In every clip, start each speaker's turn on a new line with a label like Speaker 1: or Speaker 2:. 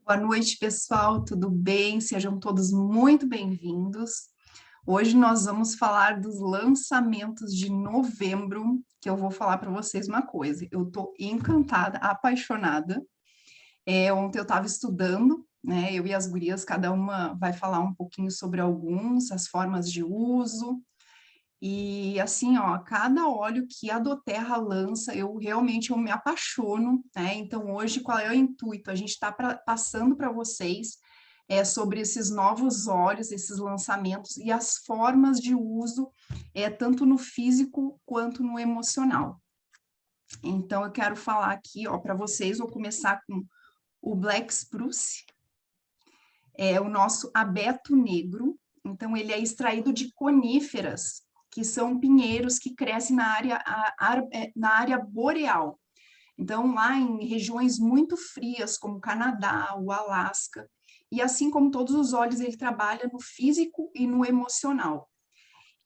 Speaker 1: Boa noite, pessoal, tudo bem? Sejam todos muito bem-vindos. Hoje nós vamos falar dos lançamentos de novembro, que eu vou falar para vocês uma coisa. Eu estou encantada, apaixonada. Ontem eu estava estudando, né? Eu e as gurias, cada uma vai falar um pouquinho sobre alguns, as formas de uso. E assim, ó, cada óleo que a doTERRA lança, eu me apaixono, né? Então, hoje, qual é o intuito? A gente está passando para vocês sobre esses novos óleos, esses lançamentos e as formas de uso, tanto no físico quanto no emocional. Então, eu quero falar aqui, ó, para vocês, vou começar com o Black Spruce, é o nosso abeto negro. Então, ele é extraído de coníferas, que são pinheiros que crescem na área boreal. Então, lá em regiões muito frias, como o Canadá, o Alasca, e assim como todos os óleos, ele trabalha no físico e no emocional.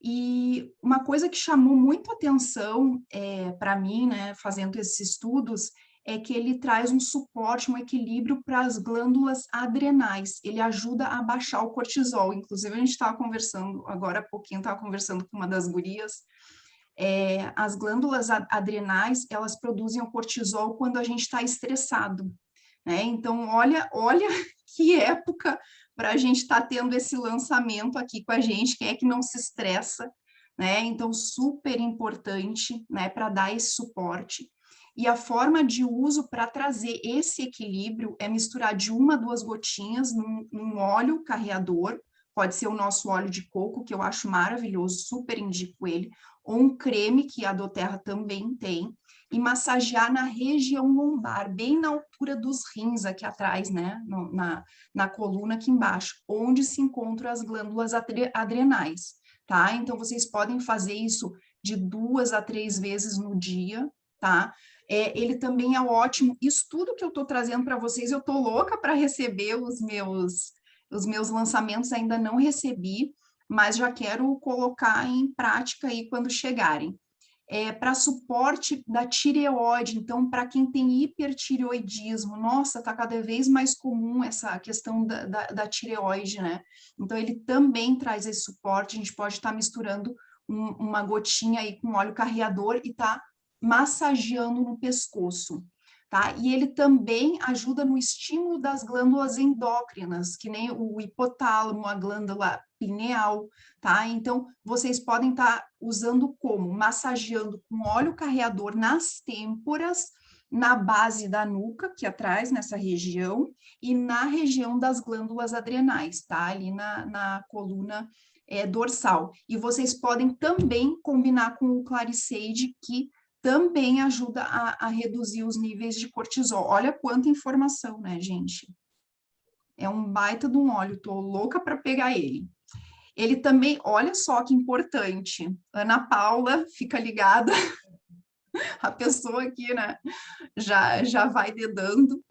Speaker 1: E uma coisa que chamou muito atenção para mim, né, fazendo esses estudos, é que ele traz um suporte, um equilíbrio para as glândulas adrenais. Ele ajuda a baixar o cortisol. Inclusive, a gente estava conversando, agora há pouquinho, estava conversando com uma das gurias. As glândulas adrenais, elas produzem o cortisol quando a gente está estressado, né? Então, olha que época para a gente estar tendo esse lançamento aqui com a gente, quem é que não se estressa, né? Então, super importante, né, para dar esse suporte. E a forma de uso para trazer esse equilíbrio é misturar de 1 a 2 gotinhas num óleo carreador, pode ser o nosso óleo de coco, que eu acho maravilhoso, super indico ele, ou um creme que a doTERRA também tem, e massagear na região lombar, bem na altura dos rins aqui atrás, né, na coluna aqui embaixo, onde se encontram as glândulas adrenais, tá? Então, vocês podem fazer isso de 2 a 3 vezes no dia, tá? Ele também é ótimo. Isso tudo que eu estou trazendo para vocês, eu estou louca para receber os meus lançamentos, ainda não recebi, mas já quero colocar em prática aí quando chegarem. Para suporte da tireoide, então, para quem tem hipertireoidismo, nossa, está cada vez mais comum essa questão da tireoide, né? Então, ele também traz esse suporte, a gente pode estar misturando uma gotinha aí com óleo carreador e tá massageando no pescoço, tá? E ele também ajuda no estímulo das glândulas endócrinas, que nem o hipotálamo, a glândula pineal, tá? Então, vocês podem estar usando como? Massageando com óleo carreador nas têmporas, na base da nuca, que atrás, nessa região, e na região das glândulas adrenais, tá? Ali na coluna dorsal. E vocês podem também combinar com o Clariceide, que também ajuda a reduzir os níveis de cortisol. Olha quanta informação, né, gente? É um baita de um óleo, tô louca para pegar ele. Ele também, olha só que importante, Ana Paula, fica ligada, a pessoa aqui, né, já vai dedando.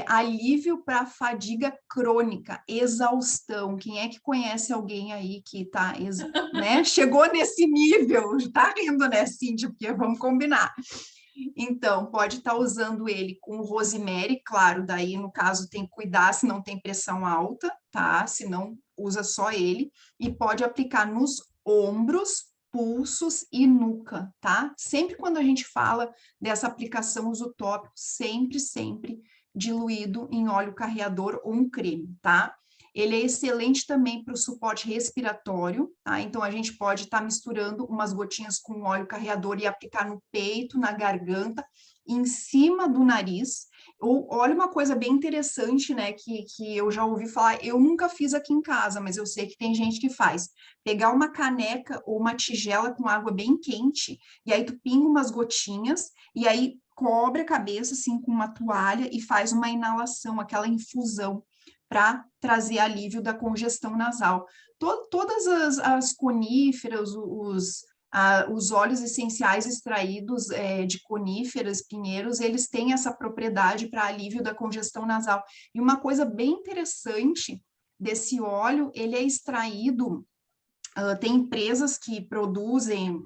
Speaker 1: Alívio para fadiga crônica, exaustão. Quem é que conhece alguém aí que tá, né, chegou nesse nível? Tá rindo, né, Cíntia? Porque vamos combinar. Então, pode estar usando ele com rosemary, claro, daí no caso tem que cuidar se não tem pressão alta, tá? Se não, usa só ele. E pode aplicar nos ombros, pulsos e nuca, tá? Sempre quando a gente fala dessa aplicação, uso tópico, sempre diluído em óleo carreador ou um creme, tá? Ele é excelente também para o suporte respiratório, tá? Então, a gente pode estar misturando umas gotinhas com óleo carreador e aplicar no peito, na garganta, em cima do nariz. Ou, olha uma coisa bem interessante, né, que eu já ouvi falar, eu nunca fiz aqui em casa, mas eu sei que tem gente que faz. Pegar uma caneca ou uma tigela com água bem quente, e aí tu pinga umas gotinhas, e aí cobre a cabeça, assim, com uma toalha e faz uma inalação, aquela infusão para trazer alívio da congestão nasal. Todas as coníferas, os óleos essenciais extraídos de coníferas, pinheiros, eles têm essa propriedade para alívio da congestão nasal. E uma coisa bem interessante desse óleo, ele é extraído Tem empresas que produzem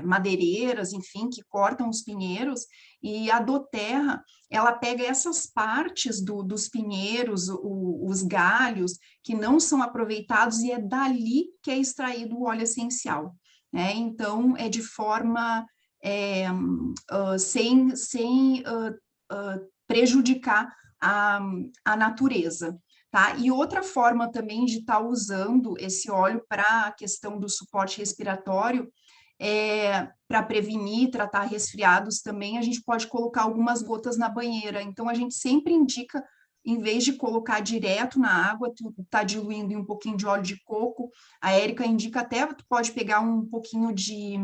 Speaker 1: madeireiras, enfim, que cortam os pinheiros, e a Doterra, ela pega essas partes dos pinheiros, os galhos, que não são aproveitados, e é dali que é extraído o óleo essencial, né? Então, é de forma sem prejudicar a natureza. Tá? E outra forma também de estar usando esse óleo para a questão do suporte respiratório, para prevenir, tratar resfriados também, a gente pode colocar algumas gotas na banheira. Então, a gente sempre indica, em vez de colocar direto na água, tu tá diluindo em um pouquinho de óleo de coco. A Érica indica até, tu pode pegar um pouquinho de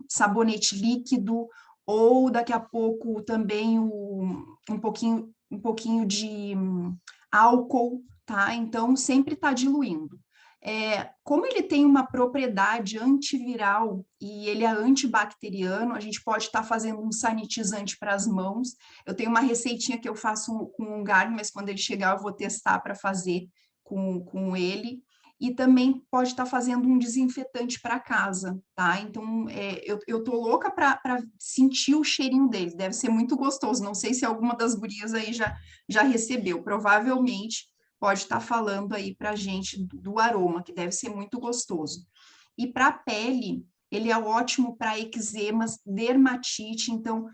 Speaker 1: sabonete líquido, ou daqui a pouco também um pouquinho de álcool, tá? Então, sempre está diluindo. Como ele tem uma propriedade antiviral e ele é antibacteriano, a gente pode estar fazendo um sanitizante para as mãos. Eu tenho uma receitinha que eu faço com um galho, mas quando ele chegar eu vou testar para fazer com ele. E também pode estar fazendo um desinfetante para casa, tá? Então, eu tô louca para sentir o cheirinho dele, deve ser muito gostoso. Não sei se alguma das gurias aí já recebeu, provavelmente pode estar falando aí para a gente do aroma, que deve ser muito gostoso. E para a pele, ele é ótimo para eczemas, dermatite, então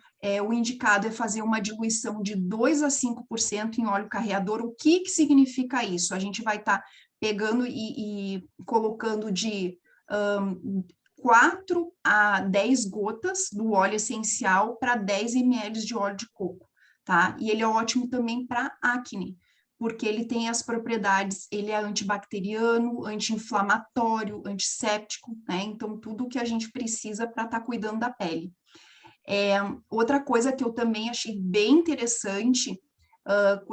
Speaker 1: o indicado é fazer uma diluição de 2 a 5% em óleo carreador. O que significa isso? A gente vai estar pegando e colocando de 4 a 10 gotas do óleo essencial para 10 ml de óleo de coco, tá? E ele é ótimo também para acne, porque ele tem as propriedades, ele é antibacteriano, anti-inflamatório, antisséptico, né? Então, tudo que a gente precisa para estar cuidando da pele. Outra coisa que eu também achei bem interessante,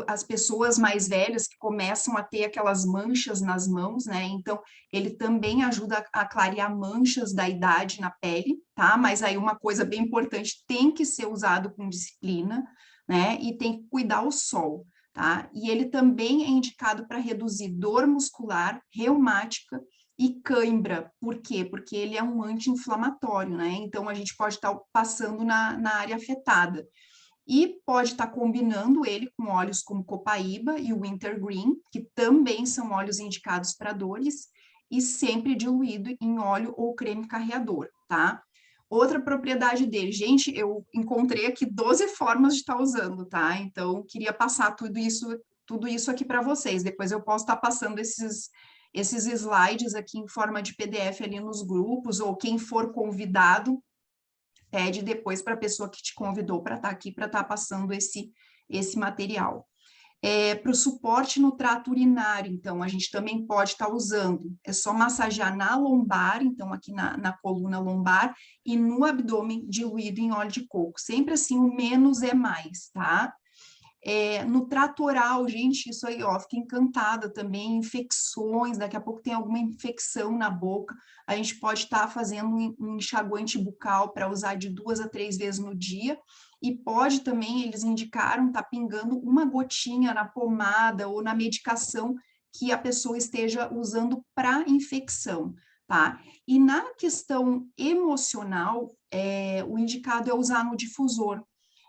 Speaker 1: as pessoas mais velhas que começam a ter aquelas manchas nas mãos, né? Então, ele também ajuda a clarear manchas da idade na pele, tá? Mas aí uma coisa bem importante, tem que ser usado com disciplina, né? E tem que cuidar o sol, tá? E ele também é indicado para reduzir dor muscular, reumática e cãibra. Por quê? Porque ele é um anti-inflamatório, né? Então, a gente pode estar passando na área afetada. E pode estar combinando ele com óleos como copaíba e o wintergreen, que também são óleos indicados para dores, e sempre diluído em óleo ou creme carreador, tá? Outra propriedade dele, gente, eu encontrei aqui 12 formas de estar usando, tá? Então, queria passar tudo isso aqui para vocês. Depois eu posso estar passando esses slides aqui em forma de PDF ali nos grupos, ou quem for convidado, pede depois para a pessoa que te convidou para estar aqui, para estar passando esse material. Para o suporte no trato urinário, então, a gente também pode estar usando, é só massagear na lombar, então, aqui na coluna lombar, e no abdômen diluído em óleo de coco. Sempre assim, o menos é mais, tá? No trato oral, gente, isso aí, ó, fica encantada também, infecções, daqui a pouco tem alguma infecção na boca, a gente pode estar fazendo um enxaguante bucal para usar de 2 a 3 vezes no dia, e pode também, eles indicaram, tá pingando uma gotinha na pomada ou na medicação que a pessoa esteja usando para infecção, tá? E na questão emocional, o indicado é usar no difusor.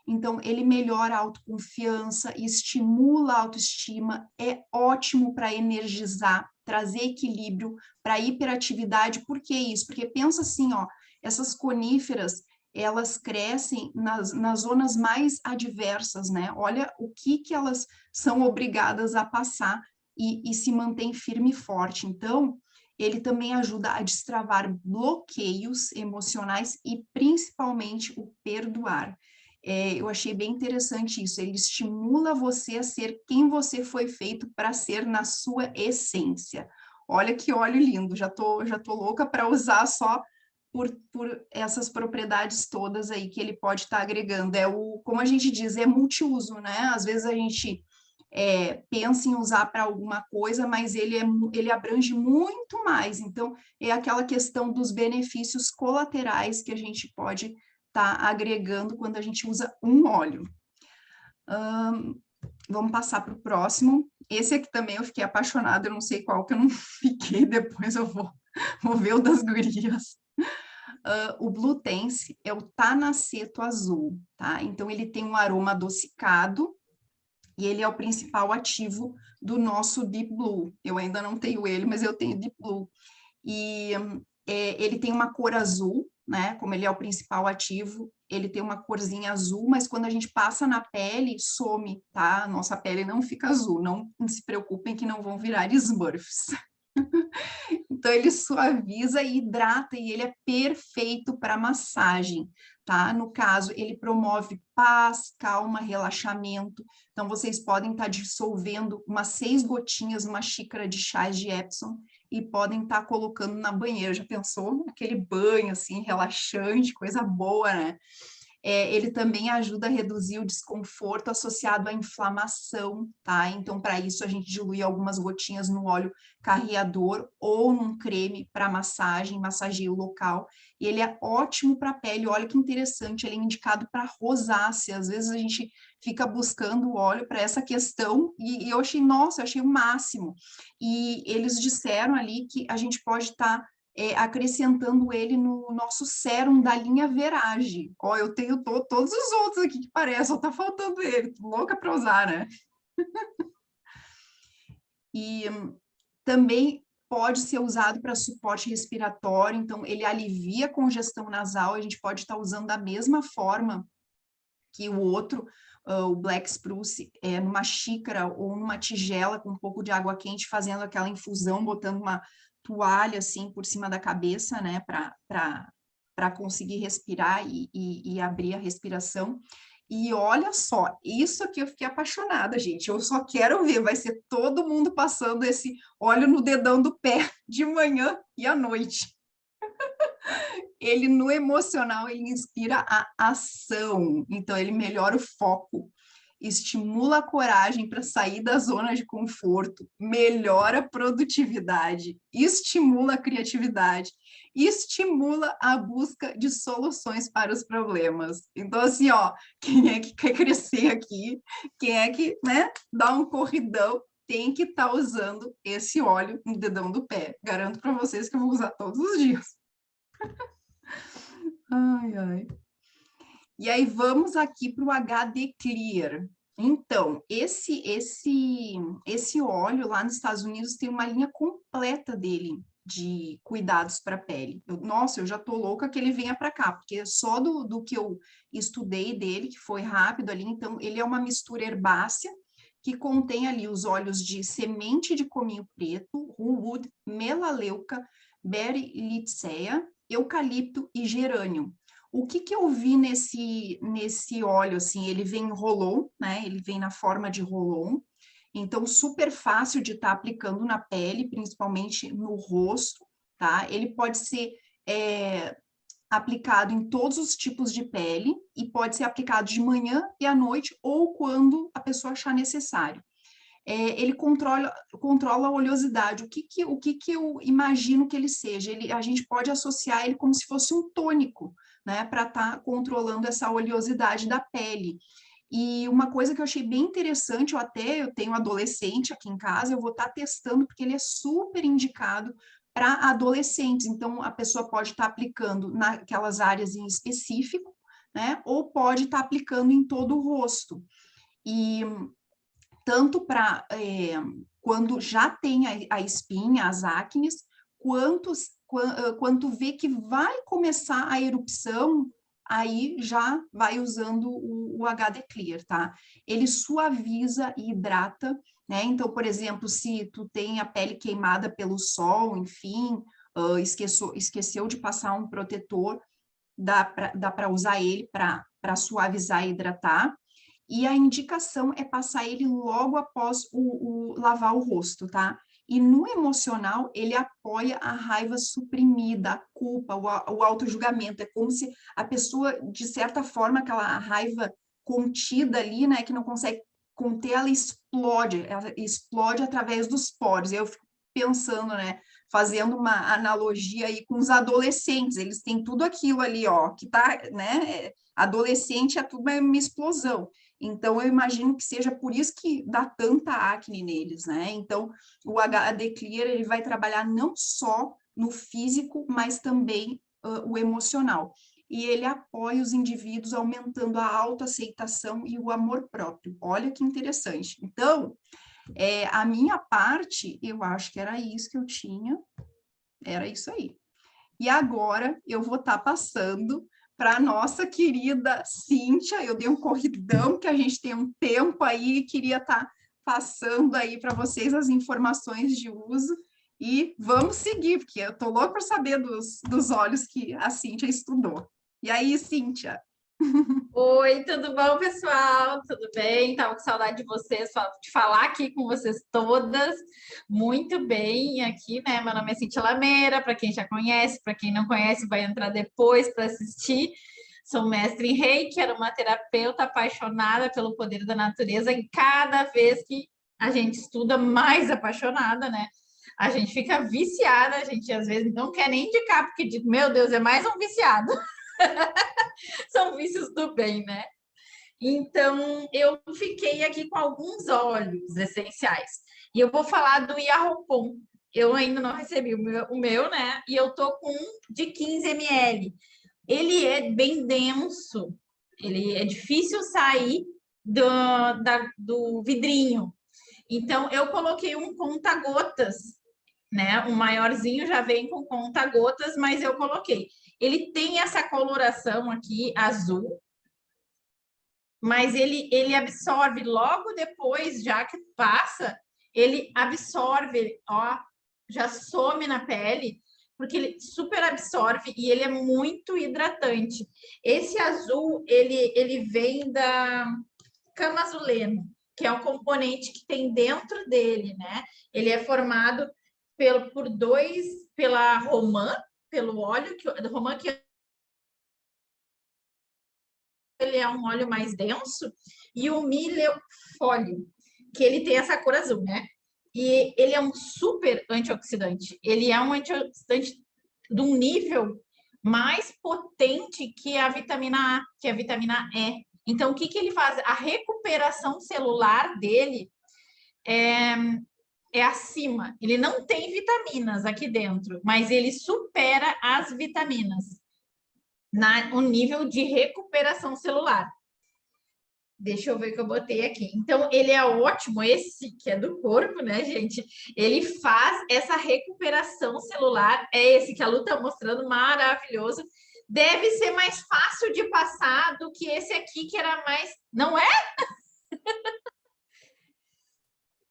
Speaker 1: Então, ele melhora a autoconfiança, estimula a autoestima, é ótimo para energizar, trazer equilíbrio para hiperatividade. Por que isso? Porque pensa assim, ó, essas coníferas, elas crescem nas zonas mais adversas, né? Olha o que elas são obrigadas a passar e se mantém firme e forte. Então, ele também ajuda a destravar bloqueios emocionais e principalmente o perdoar. Eu achei bem interessante isso. Ele estimula você a ser quem você foi feito para ser na sua essência. Olha que óleo lindo, já tô louca para usar só por essas propriedades todas aí que ele pode estar agregando. Como a gente diz, é multiuso, né? Às vezes a gente pensa em usar para alguma coisa, mas ele abrange muito mais. Então, é aquela questão dos benefícios colaterais que a gente pode agregando quando a gente usa um óleo. Vamos passar para o próximo. Esse aqui também eu fiquei apaixonada, eu não sei qual que eu não fiquei, depois eu vou ver o das gurias. O Blue Tense é o Tanaceto azul, tá? Então, ele tem um aroma adocicado e ele é o principal ativo do nosso Deep Blue. Eu ainda não tenho ele, mas eu tenho Deep Blue. E ele tem uma cor azul, né? Como ele é o principal ativo, ele tem uma corzinha azul, mas quando a gente passa na pele, some, tá? Nossa pele não fica azul, não se preocupem que não vão virar Smurfs. Então, ele suaviza e hidrata, e ele é perfeito para massagem, tá? No caso, ele promove paz, calma, relaxamento. Então, vocês podem estar dissolvendo umas 6 gotinhas numa xícara de chá de Epsom e podem estar colocando na banheira. Já pensou? Aquele banho, assim, relaxante, coisa boa, né? Ele também ajuda a reduzir o desconforto associado à inflamação, tá? Então, para isso, a gente dilui algumas gotinhas no óleo carreador ou num creme para massagem, massageio local. E ele é ótimo para a pele. Olha que interessante, ele é indicado para rosácea. Às vezes a gente fica buscando óleo para essa questão e eu achei, nossa, eu achei o máximo. E eles disseram ali que a gente pode estar acrescentando ele no nosso sérum da linha Verage. Ó, eu tenho todos os outros aqui que parecem, só tá faltando ele, tô louca para usar, né? E também pode ser usado para suporte respiratório, então ele alivia a congestão nasal, a gente pode estar usando da mesma forma que o outro, o Black Spruce, numa xícara ou numa tigela com um pouco de água quente, fazendo aquela infusão, botando uma toalha assim por cima da cabeça, né, para conseguir respirar e abrir a respiração. E olha só, isso aqui eu fiquei apaixonada, gente. Eu só quero ver, vai ser todo mundo passando esse óleo no dedão do pé de manhã e à noite. Ele no emocional, ele inspira a ação, então ele melhora o foco, estimula a coragem para sair da zona de conforto, melhora a produtividade, estimula a criatividade, estimula a busca de soluções para os problemas. Então, assim, ó, quem é que quer crescer aqui, quem é que, né, dá um corridão, tem que estar usando esse óleo no dedão do pé. Garanto para vocês que eu vou usar todos os dias. Ai, ai. E aí vamos aqui para o HD Clear. Então, esse óleo lá nos Estados Unidos tem uma linha completa dele de cuidados para a pele. Nossa, eu já tô louca que ele venha para cá, porque só do que eu estudei dele, que foi rápido ali, então ele é uma mistura herbácea que contém ali os óleos de semente de cominho preto, rhuwood, melaleuca, bericea, eucalipto e gerânio. O que eu vi nesse óleo, assim, ele vem em roll-on, né? Ele vem na forma de roll-on, então super fácil de estar aplicando na pele, principalmente no rosto, tá? Ele pode ser aplicado em todos os tipos de pele e pode ser aplicado de manhã e à noite ou quando a pessoa achar necessário. Ele controla a oleosidade. O que eu imagino que ele seja? A gente pode associar ele como se fosse um tônico, né, para estar controlando essa oleosidade da pele. E uma coisa que eu achei bem interessante, eu tenho adolescente aqui em casa, eu vou estar testando, porque ele é super indicado para adolescentes. Então, a pessoa pode estar aplicando naquelas áreas em específico, né, ou pode estar aplicando em todo o rosto. E tanto para quando já tem a espinha, as acnes, quanto vê que vai começar a erupção, aí já vai usando o HD Clear, tá? Ele suaviza e hidrata, né? Então, por exemplo, se tu tem a pele queimada pelo sol, enfim, esqueceu de passar um protetor, dá para usar ele para suavizar e hidratar. E a indicação é passar ele logo após lavar o rosto, tá? E no emocional, ele apoia a raiva suprimida, a culpa, o auto-julgamento. É como se a pessoa, de certa forma, aquela raiva contida ali, né, que não consegue conter, ela explode através dos poros. Eu fico pensando, né, fazendo uma analogia aí com os adolescentes, eles têm tudo aquilo ali, ó, que tá, né, Adolescente é tudo uma explosão. Então, eu imagino que seja por isso que dá tanta acne neles, né? Então, o HD Clear, ele vai trabalhar não só no físico, mas também o emocional. E ele apoia os indivíduos aumentando a autoaceitação e o amor próprio. Olha que interessante. Então, a minha parte, eu acho que era isso que eu tinha, era isso aí. E agora eu vou estar passando para a nossa querida Cíntia. Eu dei um corridão, que a gente tem um tempo aí, e queria estar passando aí para vocês as informações de uso. E vamos seguir, porque eu estou louca para saber dos olhos que a Cíntia estudou. E aí, Cíntia?
Speaker 2: Oi, tudo bom, pessoal? Tudo bem? Tava com saudade de vocês, de falar aqui com vocês todas. Muito bem aqui, né? Meu nome é Cintia Lameira, para quem já conhece, para quem não conhece, vai entrar depois para assistir. Sou mestre em Reiki, era uma terapeuta apaixonada pelo poder da natureza, e cada vez que a gente estuda, mais apaixonada, né? A gente fica viciada, a gente às vezes não quer nem indicar, porque diz, meu Deus, é mais um viciado. São vícios do bem, né? Então, eu fiquei aqui com alguns óleos essenciais. E eu vou falar do Yarropon. Eu ainda não recebi o meu, né? E eu tô com um de 15 ml. Ele é bem denso. Ele é difícil sair do vidrinho. Então, eu coloquei um conta-gotas, né? O maiorzinho já vem com conta-gotas, mas eu coloquei. Ele tem essa coloração aqui azul, mas ele absorve logo depois, já que passa, ele absorve, ó, já some na pele, porque ele super absorve e ele é muito hidratante. Esse azul, ele vem da camazuleno, que é um componente que tem dentro dele, né? Ele é formado pela romã, pelo óleo do romã, que ele é um óleo mais denso, e o milefólio, que ele tem essa cor azul, né? E ele é um super antioxidante. Ele é um antioxidante de um nível mais potente que a vitamina A, que a vitamina E. Então, o que ele faz? A recuperação celular dele é acima. Ele não tem vitaminas aqui dentro, mas ele supera as vitaminas no nível de recuperação celular. Deixa eu ver o que eu botei aqui. Então, ele é ótimo, esse que é do corpo, né, gente? Ele faz essa recuperação celular. É esse que a Lu está mostrando, maravilhoso. Deve ser mais fácil de passar do que esse aqui, que era mais. Não é?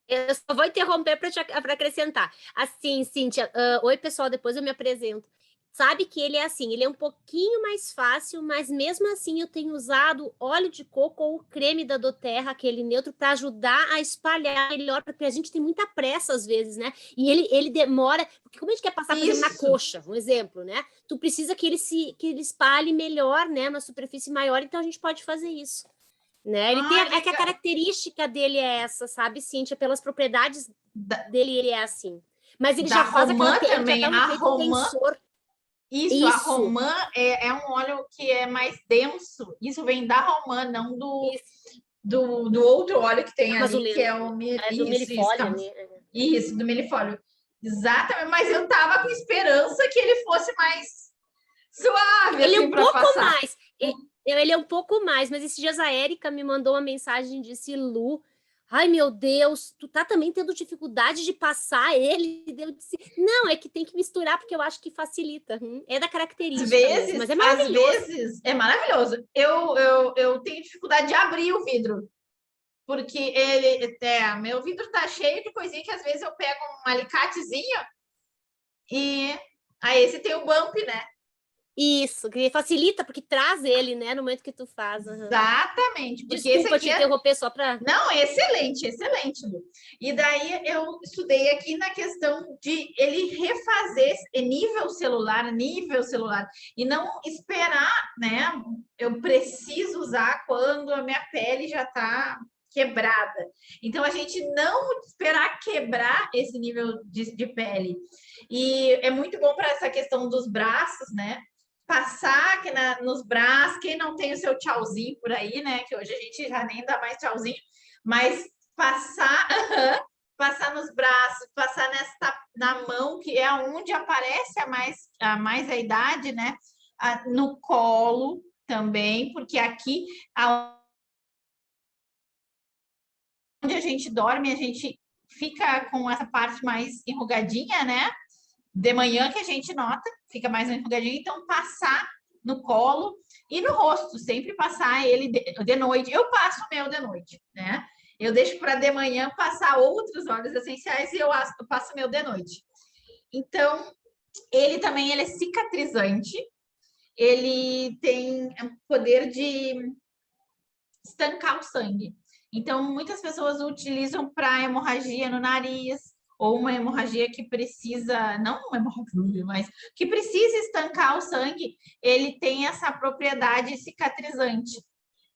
Speaker 3: Eu só vou interromper para acrescentar. Assim, Cíntia, oi, pessoal, depois eu me apresento. Sabe que ele é assim, ele é um pouquinho mais fácil, mas mesmo assim eu tenho usado óleo de coco ou o creme da doTERRA, aquele neutro, para ajudar a espalhar melhor, porque a gente tem muita pressa às vezes, né? E ele demora, porque como a gente quer passar, por exemplo, na coxa, um exemplo, né? Tu precisa que ele espalhe melhor, né? Uma superfície maior, então a gente pode fazer isso. Né? Ele tem que a característica dele é essa, sabe, Cíntia? Pelas propriedades dele, ele é assim. Mas ele já faz
Speaker 2: romã
Speaker 3: aquela
Speaker 2: também,
Speaker 3: já dá um efeito tensor.
Speaker 2: Isso, a romã é um óleo que é mais denso. Isso vem da romã, não do outro óleo que tem ali, que é o
Speaker 3: do milifólio, né?
Speaker 2: Isso, do milifólio. Exatamente, mas eu tava com esperança que ele fosse mais suave,
Speaker 3: ele
Speaker 2: assim,
Speaker 3: é um pouco
Speaker 2: passar.
Speaker 3: mais. Ele é um pouco mais, mas esses dias a Érica me mandou uma mensagem e disse, Lu, ai meu Deus, tu tá também tendo dificuldade de passar ele? Eu disse, não, é que tem que misturar porque eu acho que facilita. É da característica mesmo, mas é maravilhoso.
Speaker 2: Às vezes é maravilhoso. Eu tenho dificuldade de abrir o vidro, porque meu vidro tá cheio de coisinha que às vezes eu pego um alicatezinho e aí esse tem o bump, né?
Speaker 3: Isso, que facilita, porque traz ele, né, no momento que tu faz.
Speaker 2: Exatamente. Porque
Speaker 3: Desculpa te interromper só para...
Speaker 2: Não, excelente, excelente, Lu. E daí eu estudei aqui na questão de ele refazer nível celular, e não esperar, né? Eu preciso usar quando a minha pele já está quebrada. Então, a gente não esperar quebrar esse nível de pele. E é muito bom para essa questão dos braços, né? passar aqui nos braços, quem não tem o seu tchauzinho por aí, né? Que hoje a gente já nem dá mais tchauzinho, mas passar, passar nos braços, passar na mão, que é onde aparece mais a idade, né? No colo também, porque aqui onde a gente dorme, a gente fica com essa parte mais enrugadinha, né? De manhã que a gente nota, fica mais enrugadinho, então passar no colo e no rosto, sempre passar ele de noite. Eu passo o meu de noite, né? Eu deixo para de manhã passar outros óleos essenciais e eu passo o meu de noite. Então, ele também é cicatrizante, ele tem o poder de estancar o sangue. Então, muitas pessoas utilizam para hemorragia no nariz, ou uma hemorragia que precisa, não uma hemorragia, mas que precisa estancar o sangue, ele tem essa propriedade cicatrizante.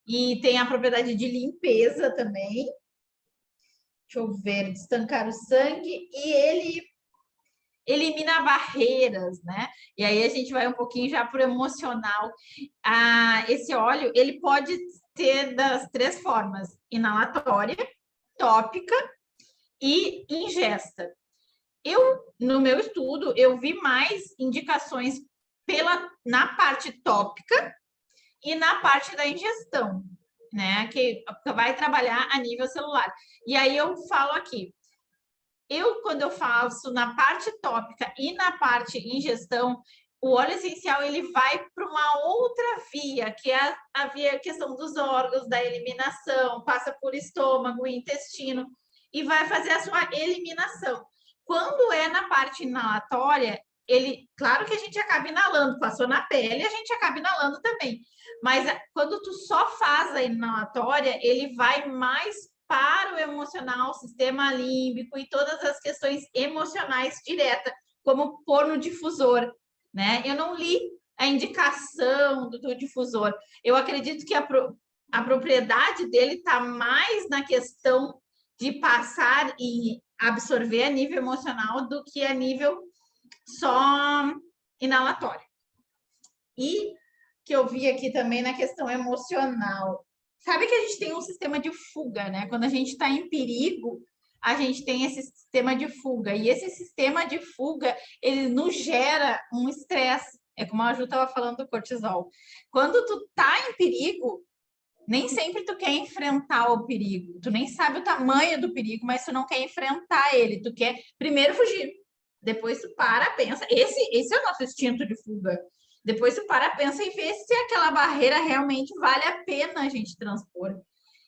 Speaker 2: E tem a propriedade de limpeza também. Deixa eu ver, de estancar o sangue. E ele elimina barreiras, né? E aí a gente vai um pouquinho já para o emocional. Esse óleo, ele pode ter das 3 formas: inalatória, tópica e ingesta. No meu estudo, eu vi mais indicações na parte tópica e na parte da ingestão, né? Que vai trabalhar a nível celular. E aí eu falo aqui, quando eu faço na parte tópica e na parte ingestão, o óleo essencial ele vai para uma outra via, que é a via questão dos órgãos, da eliminação, passa por estômago, intestino, e vai fazer a sua eliminação. Quando é na parte inalatória, claro que a gente acaba inalando, passou na pele, a gente acaba inalando também. Mas quando tu só faz a inalatória, ele vai mais para o emocional, sistema límbico e todas as questões emocionais direta, como pôr no difusor, né? Eu não li a indicação do difusor. Eu acredito que a propriedade dele está mais na questão de passar e absorver a nível emocional do que a nível só inalatório. E que eu vi aqui também na questão emocional. Sabe que a gente tem um sistema de fuga, né? Quando a gente está em perigo, a gente tem esse sistema de fuga. E esse sistema de fuga, ele nos gera um estresse. É como a Ju estava falando do cortisol. Quando tu tá em perigo, nem sempre tu quer enfrentar o perigo. Tu nem sabe o tamanho do perigo, mas tu não quer enfrentar ele. Tu quer primeiro fugir. Depois tu para, pensa. Esse é o nosso instinto de fuga. Depois tu para, pensa e vê se aquela barreira realmente vale a pena a gente transpor.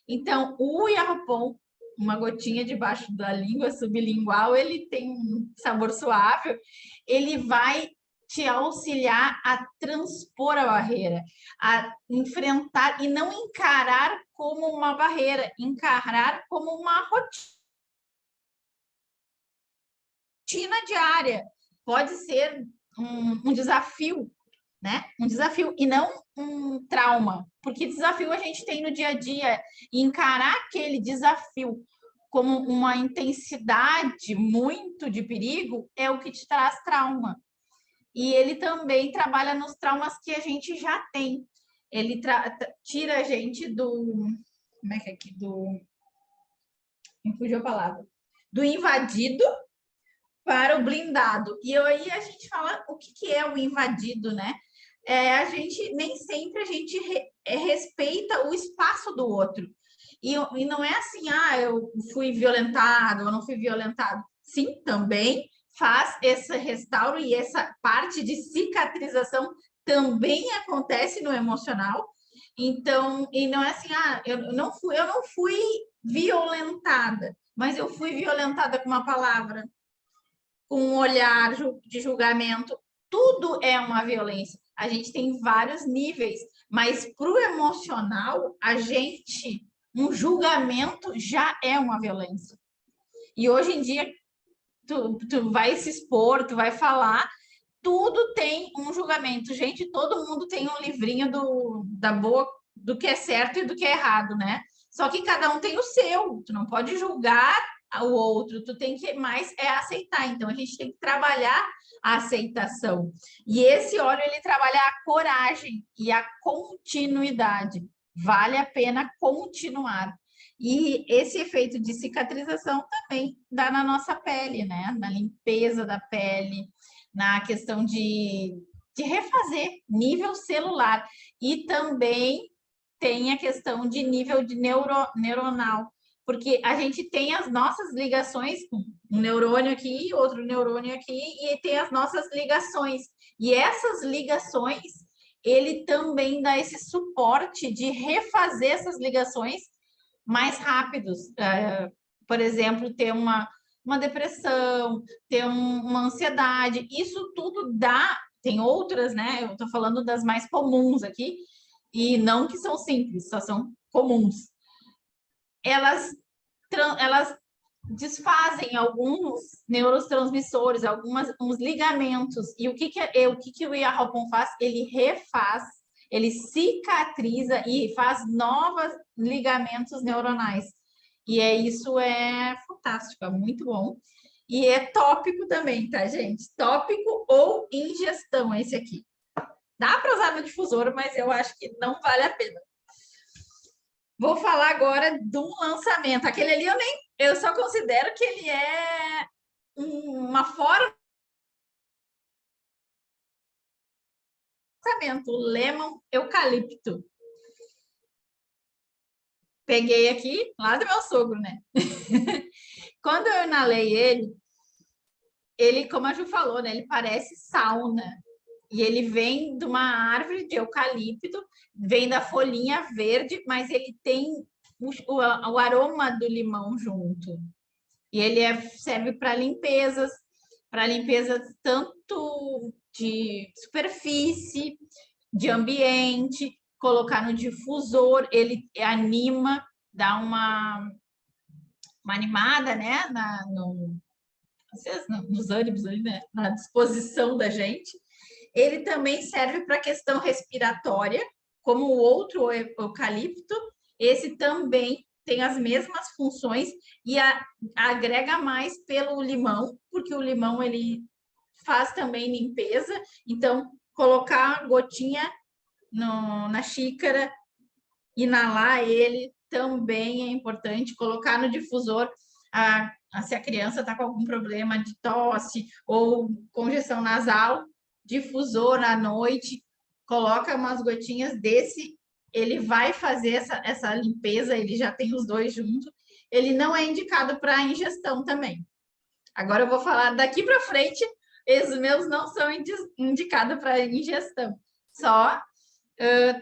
Speaker 2: Então, o Yarroupon, uma gotinha debaixo da língua sublingual, ele tem um sabor suave, ele vai te auxiliar a transpor a barreira, a enfrentar e não encarar como uma barreira, encarar como uma rotina diária. Pode ser um desafio, né? Um desafio e não um trauma, porque desafio a gente tem no dia a dia, e encarar aquele desafio como uma intensidade muito de perigo é o que te traz trauma. E ele também trabalha nos traumas que a gente já tem. Ele tira a gente do... Como é que é aqui? Me fugiu a palavra. Do invadido para o blindado. E aí a gente fala o que é o invadido, né? A gente nem sempre a gente respeita o espaço do outro. E não é assim, eu fui violentado ou não fui violentado. Sim, também faz esse restauro e essa parte de cicatrização também acontece no emocional. Então, e não é assim, eu não fui violentada, mas eu fui violentada com uma palavra, com um olhar de julgamento. Tudo é uma violência. A gente tem vários níveis, mas para o emocional, um julgamento já é uma violência. E hoje em dia, tu vai se expor, tu vai falar, tudo tem um julgamento. Gente, todo mundo tem um livrinho do que é certo e do que é errado, né? Só que cada um tem o seu. Tu não pode julgar o outro, tu tem que mais aceitar. Então, a gente tem que trabalhar a aceitação. E esse óleo, ele trabalha a coragem e a continuidade. Vale a pena continuar. E esse efeito de cicatrização também dá na nossa pele, né? Na limpeza da pele, na questão de refazer nível celular. E também tem a questão de nível de neuronal, porque a gente tem as nossas ligações, um neurônio aqui, outro neurônio aqui, e tem as nossas ligações. E essas ligações, ele também dá esse suporte de refazer essas ligações mais rápidos. Por exemplo, ter uma depressão, ter uma ansiedade, isso tudo dá. Tem outras, né? Eu estou falando das mais comuns aqui, e não que são simples, só são comuns. Elas desfazem alguns neurotransmissores, uns ligamentos. E o que o Iarrocon faz? Ele refaz, ele cicatriza e faz novos ligamentos neuronais. E isso é fantástico, é muito bom. E é tópico também, tá, gente? Tópico ou ingestão, esse aqui. Dá para usar no difusor, mas eu acho que não vale a pena. Vou falar agora do lançamento. Aquele ali eu só considero que ele é uma forma de lançamento, o Lemon Eucalipto. Peguei aqui lá do meu sogro, né? Quando eu inalei ele, como a Ju falou, né? Ele parece sauna. E ele vem de uma árvore de eucalipto, vem da folhinha verde, mas ele tem o aroma do limão junto. E ele serve para limpeza tanto de superfície, de ambiente, colocar no difusor, ele anima, dá uma animada, né? Nos ânimos, né? Na disposição da gente. Ele também serve para a questão respiratória, como o outro eucalipto. Esse também tem as mesmas funções e agrega mais pelo limão, porque o limão ele faz também limpeza. Então, colocar gotinha na xícara, inalar ele também é importante. Colocar no difusor, se a criança está com algum problema de tosse ou congestão nasal, difusor à noite, coloca umas gotinhas desse, ele vai fazer essa limpeza, ele já tem os dois juntos. Ele não é indicado para ingestão também. Agora eu vou falar daqui para frente, esses meus não são indicados para ingestão, só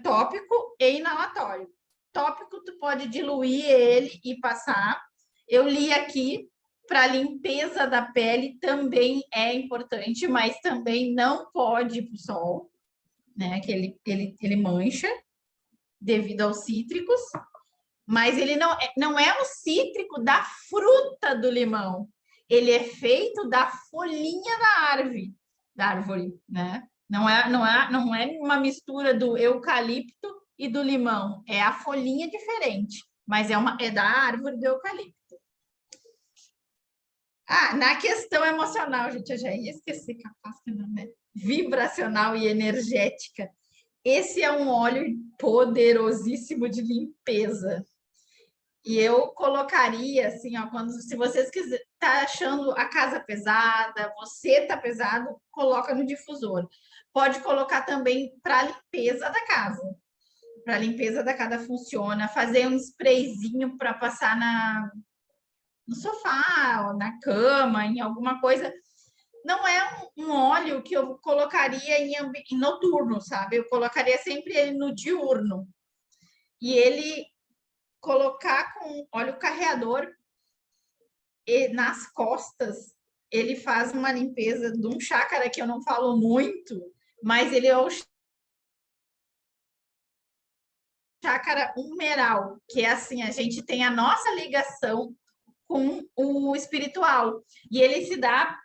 Speaker 2: tópico e inalatório. Tópico, tu pode diluir ele e passar. Eu li aqui, para limpeza da pele também é importante, mas também não pode ir para o sol, né? Que ele mancha devido aos cítricos, mas ele não é o cítrico da fruta do limão, ele é feito da folhinha da árvore, né? Não é uma mistura do eucalipto e do limão, é a folhinha diferente, mas é da árvore do eucalipto. Na questão emocional, gente, eu já ia esquecer, capaz que não é. Vibracional e energética. Esse é um óleo poderosíssimo de limpeza. E eu colocaria, assim, ó, se vocês quiserem, tá achando a casa pesada, você tá pesado, coloca no difusor. Pode colocar também para limpeza da casa. Para limpeza da casa funciona. Fazer um sprayzinho para passar no sofá, ou na cama, em alguma coisa. Não é um óleo que eu colocaria em noturno, sabe? Eu colocaria sempre ele no diurno. E ele colocar com óleo carreador e nas costas, ele faz uma limpeza de um chácara que eu não falo muito, mas ele é o chácara humeral, que é assim, a gente tem a nossa ligação com o espiritual. E ele se dá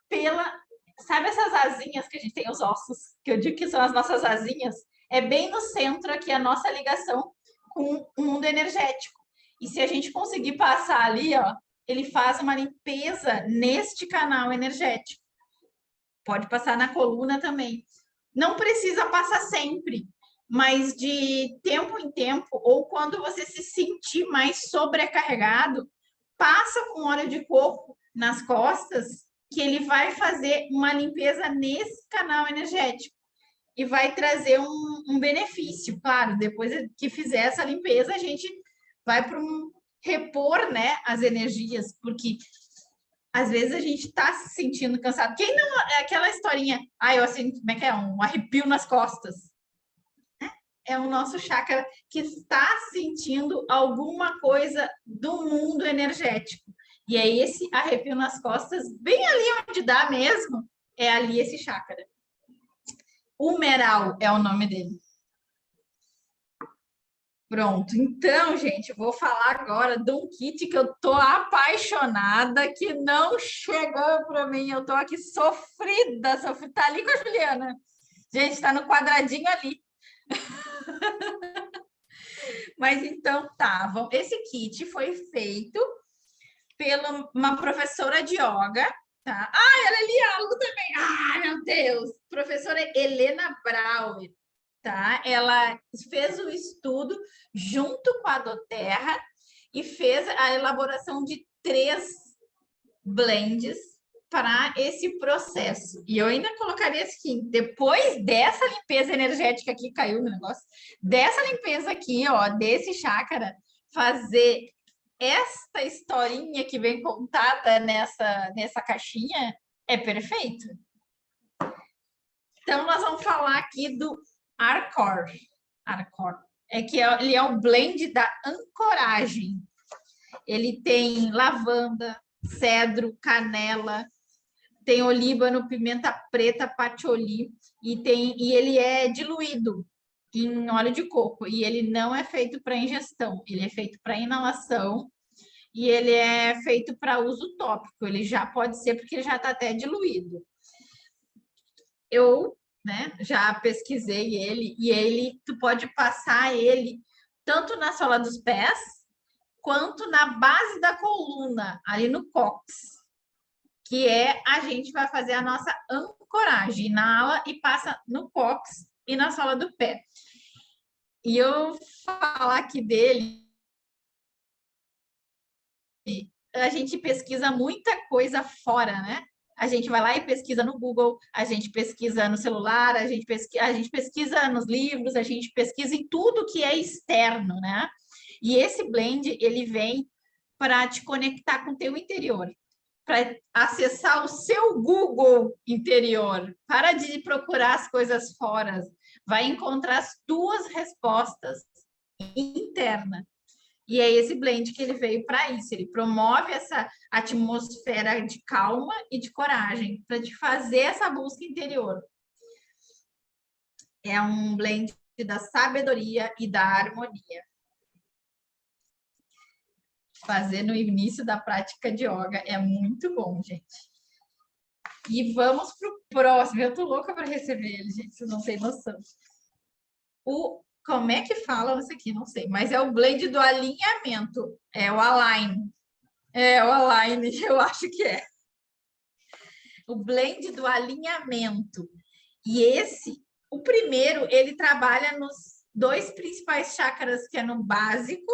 Speaker 2: sabe essas asinhas que a gente tem, os ossos, que eu digo que são as nossas asinhas? É bem no centro aqui a nossa ligação com o mundo energético. E se a gente conseguir passar ali, ó, ele faz uma limpeza neste canal energético. pode passar na coluna também. Não precisa passar sempre, mas de tempo em tempo, ou quando você se sentir mais sobrecarregado, passa com óleo de coco nas costas, que ele vai fazer uma limpeza nesse canal energético e vai trazer um benefício. Claro, depois que fizer essa limpeza, a gente vai para repor, né, as energias, porque às vezes a gente está se sentindo cansado. Quem não é aquela historinha, eu assim, como é que é? Um arrepio nas costas. É o nosso chakra que está sentindo alguma coisa do mundo energético. E é esse arrepio nas costas, bem ali onde dá mesmo, é ali esse chakra. Humeral é o nome dele. Pronto, então, gente, eu vou falar agora de um kit que eu tô apaixonada, que não chegou para mim. Eu tô aqui sofrida. Tá ali com a Juliana. Gente, tá no quadradinho ali. Mas então tá, esse kit foi feito pela uma professora de yoga, tá? Ela é liálogo também. Meu Deus! Professora Helena Brauer, tá? Ela fez o estudo junto com a doTERRA e fez a elaboração de 3 blends para esse processo. E eu ainda colocaria assim, depois dessa limpeza energética que caiu no negócio, dessa limpeza aqui, ó, desse chácara, fazer esta historinha que vem contada nessa caixinha é perfeito. Então, nós vamos falar aqui do Arcor. Ele é o blend da ancoragem. Ele tem lavanda, cedro, canela, tem olíbano, pimenta preta, patchouli e ele é diluído em óleo de coco e ele não é feito para ingestão, ele é feito para inalação e ele é feito para uso tópico, ele já pode ser porque já está até diluído. Eu, né, já pesquisei ele tu pode passar ele tanto na sola dos pés quanto na base da coluna, ali no cóccix, que a gente vai fazer a nossa ancoragem, inala e passa no cóccix e na sola do pé. E eu falar aqui dele, a gente pesquisa muita coisa fora, né? A gente vai lá e pesquisa no Google, a gente pesquisa no celular, a gente pesquisa nos livros, a gente pesquisa em tudo que é externo, né? E esse blend, ele vem para te conectar com o teu interior, para acessar o seu Google interior. Para de procurar as coisas fora, vai encontrar as tuas respostas internas. E é esse blend que ele veio para isso. Ele promove essa atmosfera de calma e de coragem para te fazer essa busca interior. É um blend da sabedoria e da harmonia. Fazer no início da prática de yoga é muito bom, gente. E vamos para o próximo. Eu tô louca para receber ele, gente. Vocês não têm noção. Como é que fala isso aqui? Não sei. Mas é o blend do alinhamento. É o Align. É o Align, eu acho que é. O blend do alinhamento. E o primeiro, ele trabalha nos 2 principais chakras, que é no básico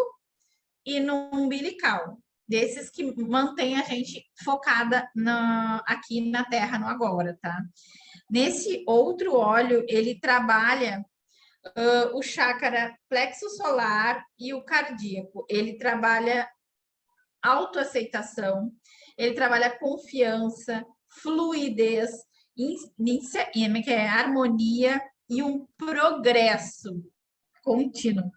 Speaker 2: e no umbilical. Desses que mantém a gente focada aqui na Terra, no agora, tá? Nesse outro óleo, ele trabalha o chakra plexo solar e o cardíaco. Ele trabalha autoaceitação, ele trabalha confiança, fluidez, harmonia e um progresso contínuo.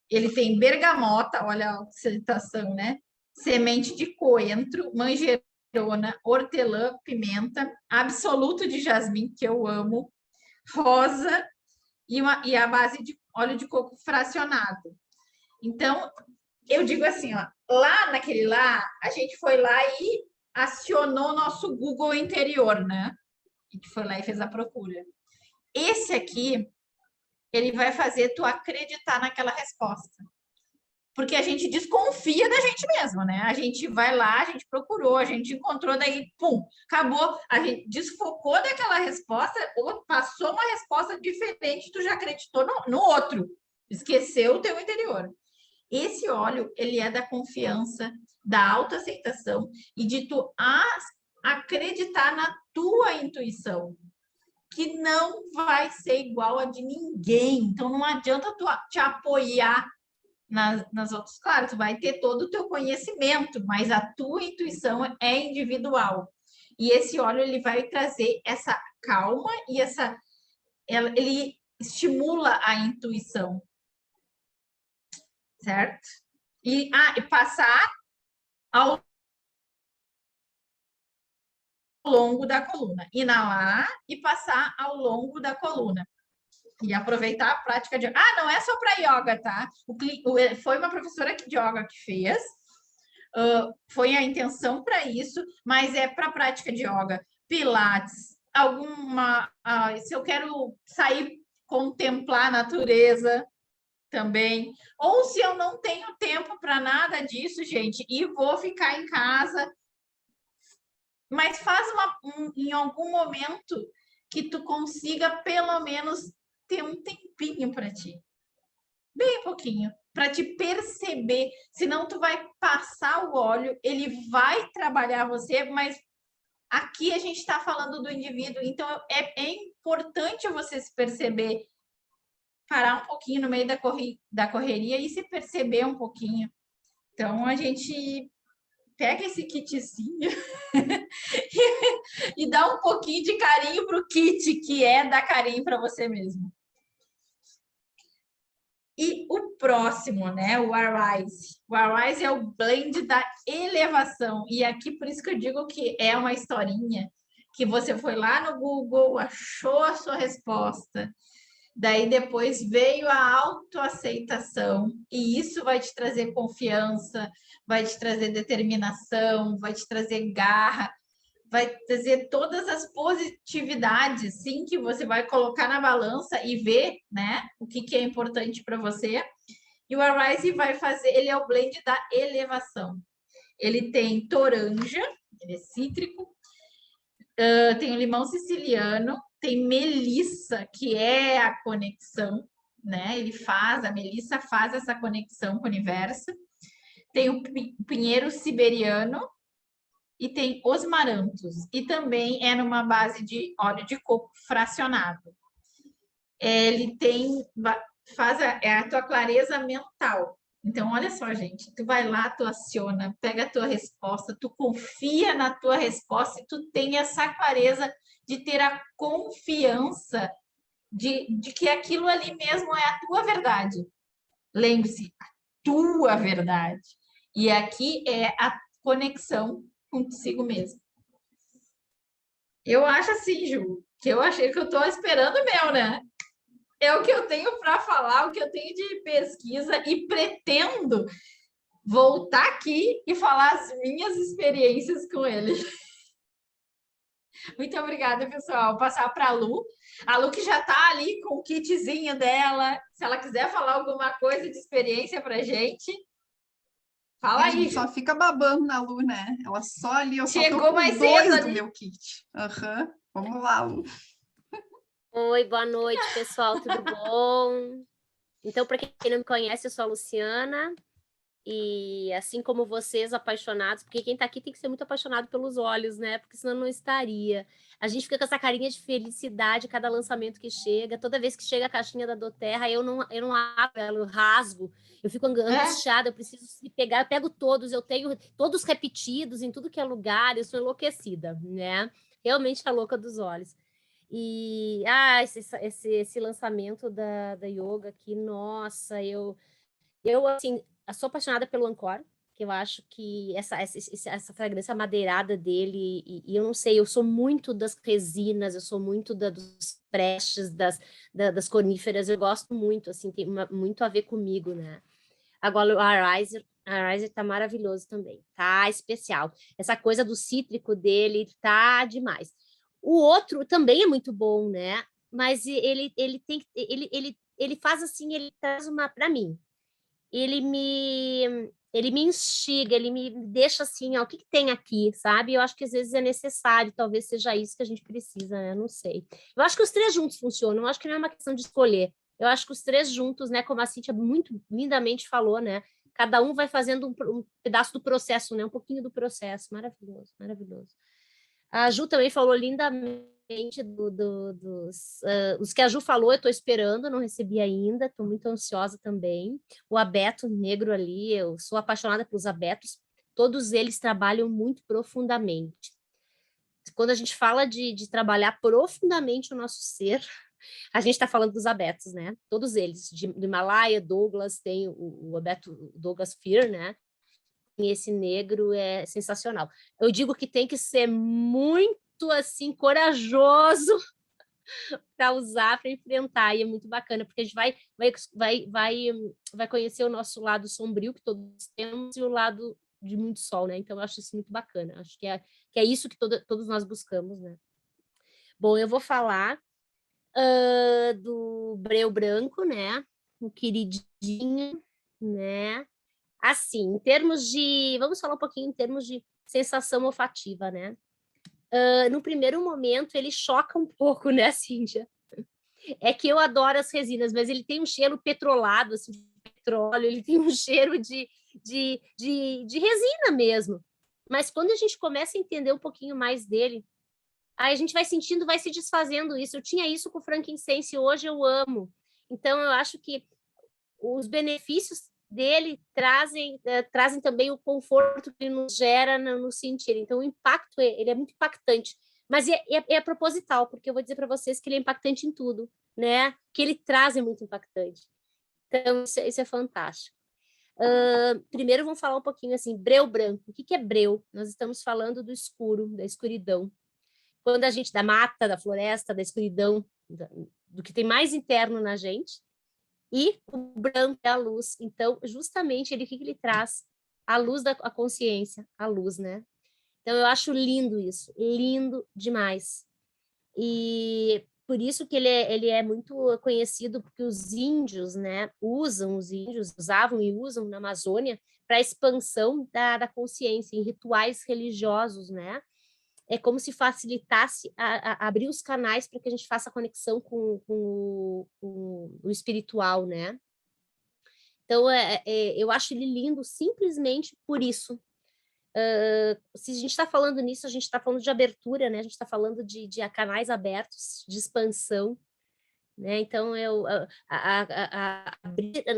Speaker 2: Ele tem bergamota, olha a oxidação, né? Semente de coentro, manjerona, hortelã, pimenta, absoluto de jasmim, que eu amo, rosa e a base de óleo de coco fracionado. Então, eu digo assim, ó, a gente foi lá e acionou nosso Google interior, né? A gente foi lá e fez a procura. Esse aqui, ele vai fazer tu acreditar naquela resposta. porque a gente desconfia da gente mesmo, né? A gente vai lá, a gente procurou, a gente encontrou, daí, pum, acabou, a gente desfocou daquela resposta, ou passou uma resposta diferente, tu já acreditou no outro, esqueceu o teu interior. Esse óleo, ele é da confiança, da autoaceitação e de tu acreditar na tua intuição, que não vai ser igual a de ninguém. Então, não adianta tu te apoiar nas outras. Claro, tu vai ter todo o teu conhecimento, mas a tua intuição é individual. E esse óleo, ele vai trazer essa calma e ele estimula a intuição, certo? E passar ao longo da coluna. Inalar e passar ao longo da coluna. E aproveitar a prática de... não é só para yoga, tá? Foi uma professora de yoga que fez. Foi a intenção para isso, mas é para prática de yoga. Pilates, se eu quero sair, contemplar a natureza também. Ou se eu não tenho tempo para nada disso, gente, e vou ficar em casa... Mas faz em algum momento que tu consiga pelo menos ter um tempinho para ti. Bem pouquinho, para te perceber. Senão tu vai passar o óleo, ele vai trabalhar você, mas aqui a gente está falando do indivíduo, então é importante você se perceber, parar um pouquinho no meio da correria e se perceber um pouquinho. Então a gente... pega esse kitzinho e dá um pouquinho de carinho para o kit, que é dar carinho para você mesmo. E o próximo, né? O Arise. O Arise é o blend da elevação. E aqui, por isso que eu digo que é uma historinha, que você foi lá no Google, achou a sua resposta, daí depois veio a autoaceitação, e isso vai te trazer confiança, vai te trazer determinação, vai te trazer garra, vai trazer todas as positividades, sim, que você vai colocar na balança e ver, né, o que é importante para você. E o Arise vai fazer, ele é o blend da elevação. Ele tem toranja, ele é cítrico, tem o limão siciliano, tem melissa, que é a conexão, né? A melissa faz essa conexão com o universo. Tem o pinheiro siberiano e tem os marantos. E também é numa base de óleo de coco fracionado. Ele é a tua clareza mental. Então, olha só, gente, tu vai lá, tu aciona, pega a tua resposta, tu confia na tua resposta e tu tem essa clareza de ter a confiança de que aquilo ali mesmo é a tua verdade. Lembre-se, a tua verdade. E aqui é a conexão consigo mesmo. Eu acho assim, Ju, que eu achei que eu estou esperando o meu, né? É o que eu tenho para falar, o que eu tenho de pesquisa, e pretendo voltar aqui e falar as minhas experiências com ele. Muito obrigada, pessoal. Vou passar para a Lu que já está ali com o kitzinho dela. Se ela quiser falar alguma coisa de experiência para gente, fala aí.
Speaker 1: A gente só fica babando na Lu, né? Ela só ali, eu
Speaker 2: Chegou
Speaker 1: só tô com
Speaker 2: mais
Speaker 1: dois
Speaker 2: cedo
Speaker 1: do
Speaker 2: ali.
Speaker 1: meu kit. Vamos lá, Lu.
Speaker 3: Oi, boa noite, pessoal, tudo bom? Então, para quem não me conhece, eu sou a Luciana, e assim como vocês, apaixonados, porque quem está aqui tem que ser muito apaixonado pelos olhos, né? Porque senão não estaria. A gente fica com essa carinha de felicidade cada lançamento que chega, toda vez que chega a caixinha da Doterra, eu não abro ela, eu rasgo, eu fico angustiada, eu preciso se pegar, eu pego todos, eu tenho todos repetidos em tudo que é lugar, eu sou enlouquecida, né? Realmente a louca dos olhos. E esse lançamento da yoga aqui, nossa, eu assim, sou apaixonada pelo Ancor, que eu acho que essa fragrância madeirada dele, e eu não sei, eu sou muito das resinas, eu sou muito dos prestes, das coníferas, eu gosto muito, assim, tem muito a ver comigo, né? Agora o Arise tá maravilhoso também, tá especial. Essa coisa do cítrico dele tá demais. O outro também é muito bom, né? Mas ele faz assim, ele traz uma para mim. ele me instiga, ele me deixa assim, ó, o que tem aqui, sabe? Eu acho que às vezes é necessário, talvez seja isso que a gente precisa, né? Não sei. Eu acho que os três juntos funcionam, eu acho que não é uma questão de escolher. Eu acho que os três juntos, né, como a Cíntia muito lindamente falou, né? Cada um vai fazendo um pedaço do processo, né? Um pouquinho do processo. Maravilhoso, maravilhoso. A Ju também falou lindamente os que a Ju falou, eu estou esperando, não recebi ainda, estou muito ansiosa também. O abeto negro ali, eu sou apaixonada pelos abetos, todos eles trabalham muito profundamente. Quando a gente fala de trabalhar profundamente o nosso ser, a gente está falando dos abetos, né? Todos eles, do Himalaia, Douglas, tem o abeto Douglas Fir, né? E esse negro é sensacional. Eu digo que tem que ser muito assim corajoso para usar, para enfrentar, e é muito bacana, porque a gente vai conhecer o nosso lado sombrio que todos temos e o lado de muito sol, né? Então eu acho isso muito bacana. Acho que é isso que todos nós buscamos, né? Bom, eu vou falar do breu branco, né? O queridinho, né? Assim, em termos de... Vamos falar um pouquinho em termos de sensação olfativa, né? No primeiro momento, ele choca um pouco, né, Cíntia? É que eu adoro as resinas, mas ele tem um cheiro petrolado, assim, de petróleo, ele tem um cheiro de resina mesmo. Mas quando a gente começa a entender um pouquinho mais dele, aí a gente vai sentindo, vai se desfazendo isso. Eu tinha isso com o frankincense, hoje eu amo. Então, eu acho que os benefícios dele trazem também o conforto que ele nos gera no sentir. Então, o impacto, ele é muito impactante. Mas é proposital, porque eu vou dizer para vocês que ele é impactante em tudo, né? Que ele traz é muito impactante. Então, isso é fantástico. Primeiro, vamos falar um pouquinho assim, breu branco. O que é breu? Nós estamos falando do escuro, da escuridão. Quando a gente, da mata, da floresta, da escuridão, do que tem mais interno na gente, e o branco é a luz. Então, justamente, o que ele traz? A luz da consciência, a luz, né? Então, eu acho lindo isso, lindo demais. E por isso que ele é muito conhecido, porque os índios, né, usavam e usam na Amazônia para a expansão da consciência, em rituais religiosos, né? É como se facilitasse abrir os canais para que a gente faça a conexão com o espiritual, né? Então, eu acho ele lindo simplesmente por isso. Se a gente está falando nisso, a gente está falando de abertura, né? A gente está falando de canais abertos, de expansão, né? Então,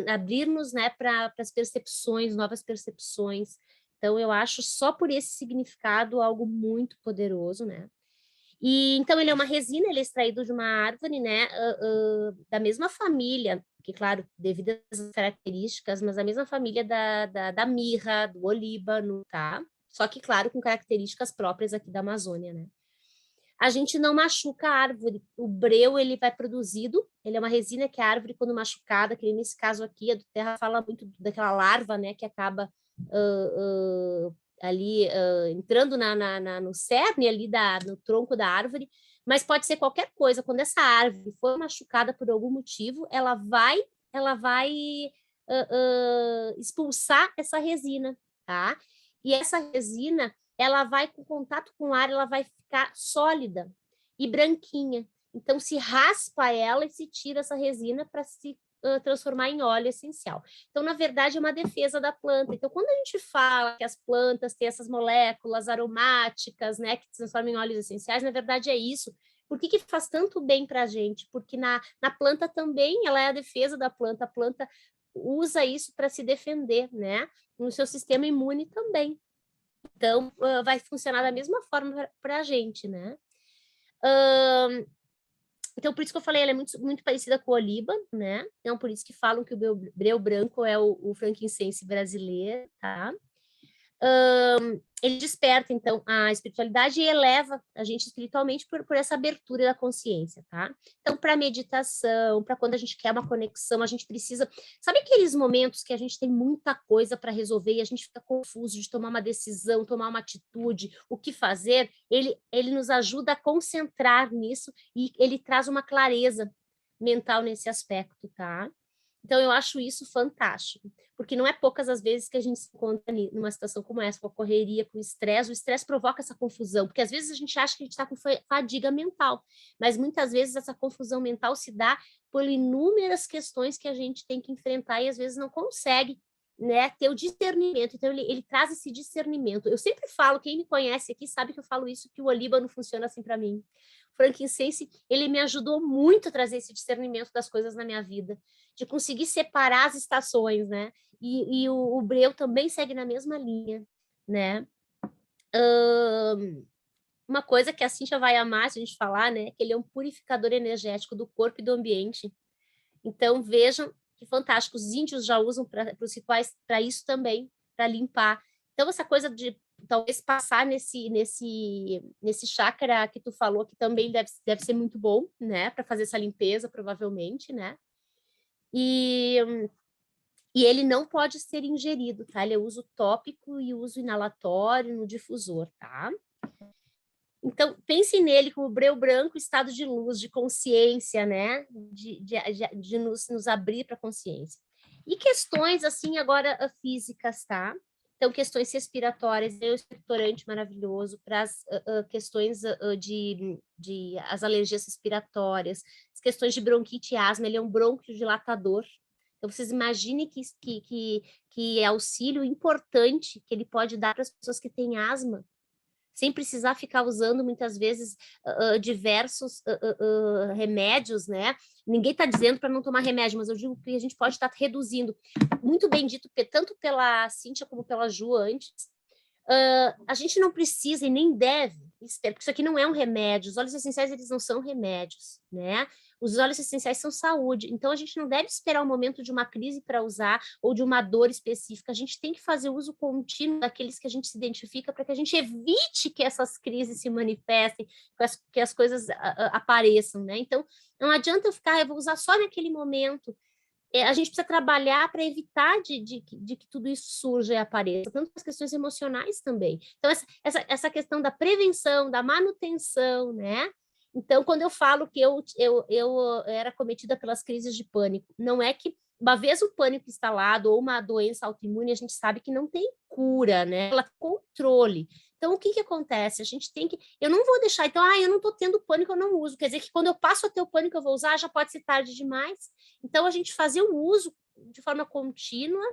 Speaker 3: abrir-nos, né, para as percepções, novas percepções. Então, eu acho só por esse significado algo muito poderoso, né? E então ele é uma resina, ele é extraído de uma árvore, né, da mesma família, que claro, devido às características, mas a mesma família da mirra, do olíbano, tá? Só que claro, com características próprias aqui da Amazônia, né? A gente não machuca a árvore. O breu, ele vai produzido, ele é uma resina que a árvore, quando machucada, que nesse caso aqui, a do Terra fala muito daquela larva, né, que acaba ali entrando no cerne ali no tronco da árvore, mas pode ser qualquer coisa. Quando essa árvore for machucada por algum motivo, ela vai expulsar essa resina, tá? E essa resina, ela vai com contato com o ar, ela vai ficar sólida e branquinha. Então, se raspa ela e se tira essa resina para se transformar em óleo essencial. Então, na verdade, é uma defesa da planta. Então, quando a gente fala que as plantas têm essas moléculas aromáticas, né, que se transformam em óleos essenciais, na verdade é isso. Por que faz tanto bem para a gente? Porque na planta também, ela é a defesa da planta. A planta usa isso para se defender, né? No seu sistema imune também. Então, vai funcionar da mesma forma para a gente, né? Então, por isso que eu falei, ela é muito, muito parecida com o oliba, né? Então, por isso que falam que o breu branco é o frankincense brasileiro, tá? Ele desperta, então, a espiritualidade e eleva a gente espiritualmente por essa abertura da consciência, tá? Então, para meditação, para quando a gente quer uma conexão, a gente precisa... Sabe aqueles momentos que a gente tem muita coisa para resolver e a gente fica confuso de tomar uma decisão, tomar uma atitude, o que fazer? Ele nos ajuda a concentrar nisso e ele traz uma clareza mental nesse aspecto, tá? Então, eu acho isso fantástico, porque não é poucas as vezes que a gente se encontra numa situação como essa, com a correria, com o estresse provoca essa confusão, porque às vezes a gente acha que a gente está com fadiga mental, mas muitas vezes essa confusão mental se dá por inúmeras questões que a gente tem que enfrentar e às vezes não consegue, né, ter o discernimento. Então, ele traz esse discernimento. Eu sempre falo, quem me conhece aqui sabe que eu falo isso, que o olíbano funciona assim para mim. O frankincense, ele me ajudou muito a trazer esse discernimento das coisas na minha vida, de conseguir separar as estações, né? E o breu também segue na mesma linha, né? Uma coisa que a Cíntia vai amar se a gente falar, né? Que ele é um purificador energético do corpo e do ambiente. Então, vejam que fantástico. Os índios já usam para os rituais para isso também, para limpar. Então, essa coisa de talvez passar nesse chakra que tu falou, que também deve ser muito bom, né? Para fazer essa limpeza, provavelmente, né? E ele não pode ser ingerido, tá? Ele é uso tópico e uso inalatório no difusor, tá? Então, pense nele como breu branco, estado de luz, de consciência, né? De nos abrir para a consciência. E questões, assim, agora físicas, tá? Então, questões respiratórias, é um expectorante maravilhoso para as questões de as alergias respiratórias, as questões de bronquite e asma, ele é um bronquiodilatador. Então, vocês imaginem que é auxílio importante que ele pode dar para as pessoas que têm asma, sem precisar ficar usando muitas vezes diversos remédios, né? Ninguém está dizendo para não tomar remédio, mas eu digo que a gente pode estar reduzindo. Muito bem dito, tanto pela Cíntia como pela Ju antes, a gente não precisa e nem deve esperar, porque isso aqui não é um remédio, os óleos essenciais eles não são remédios, né? Os óleos essenciais são saúde, então a gente não deve esperar o momento de uma crise para usar ou de uma dor específica, a gente tem que fazer uso contínuo daqueles que a gente se identifica para que a gente evite que essas crises se manifestem, que as coisas apareçam, né? Então, não adianta eu ficar, eu vou usar só naquele momento. A gente precisa trabalhar para evitar de que tudo isso surja e apareça, tanto as questões emocionais também. Então, essa questão da prevenção, da manutenção, né? Então, quando eu falo que eu era cometida pelas crises de pânico, não é que uma vez o pânico instalado ou uma doença autoimune, a gente sabe que não tem cura, né? Ela tem controle. Então, o que acontece? A gente tem que... Eu não vou deixar... Então, eu não estou tendo pânico, eu não uso. Quer dizer que quando eu passo a ter o pânico, eu vou usar, já pode ser tarde demais. Então, a gente fazer o uso de forma contínua,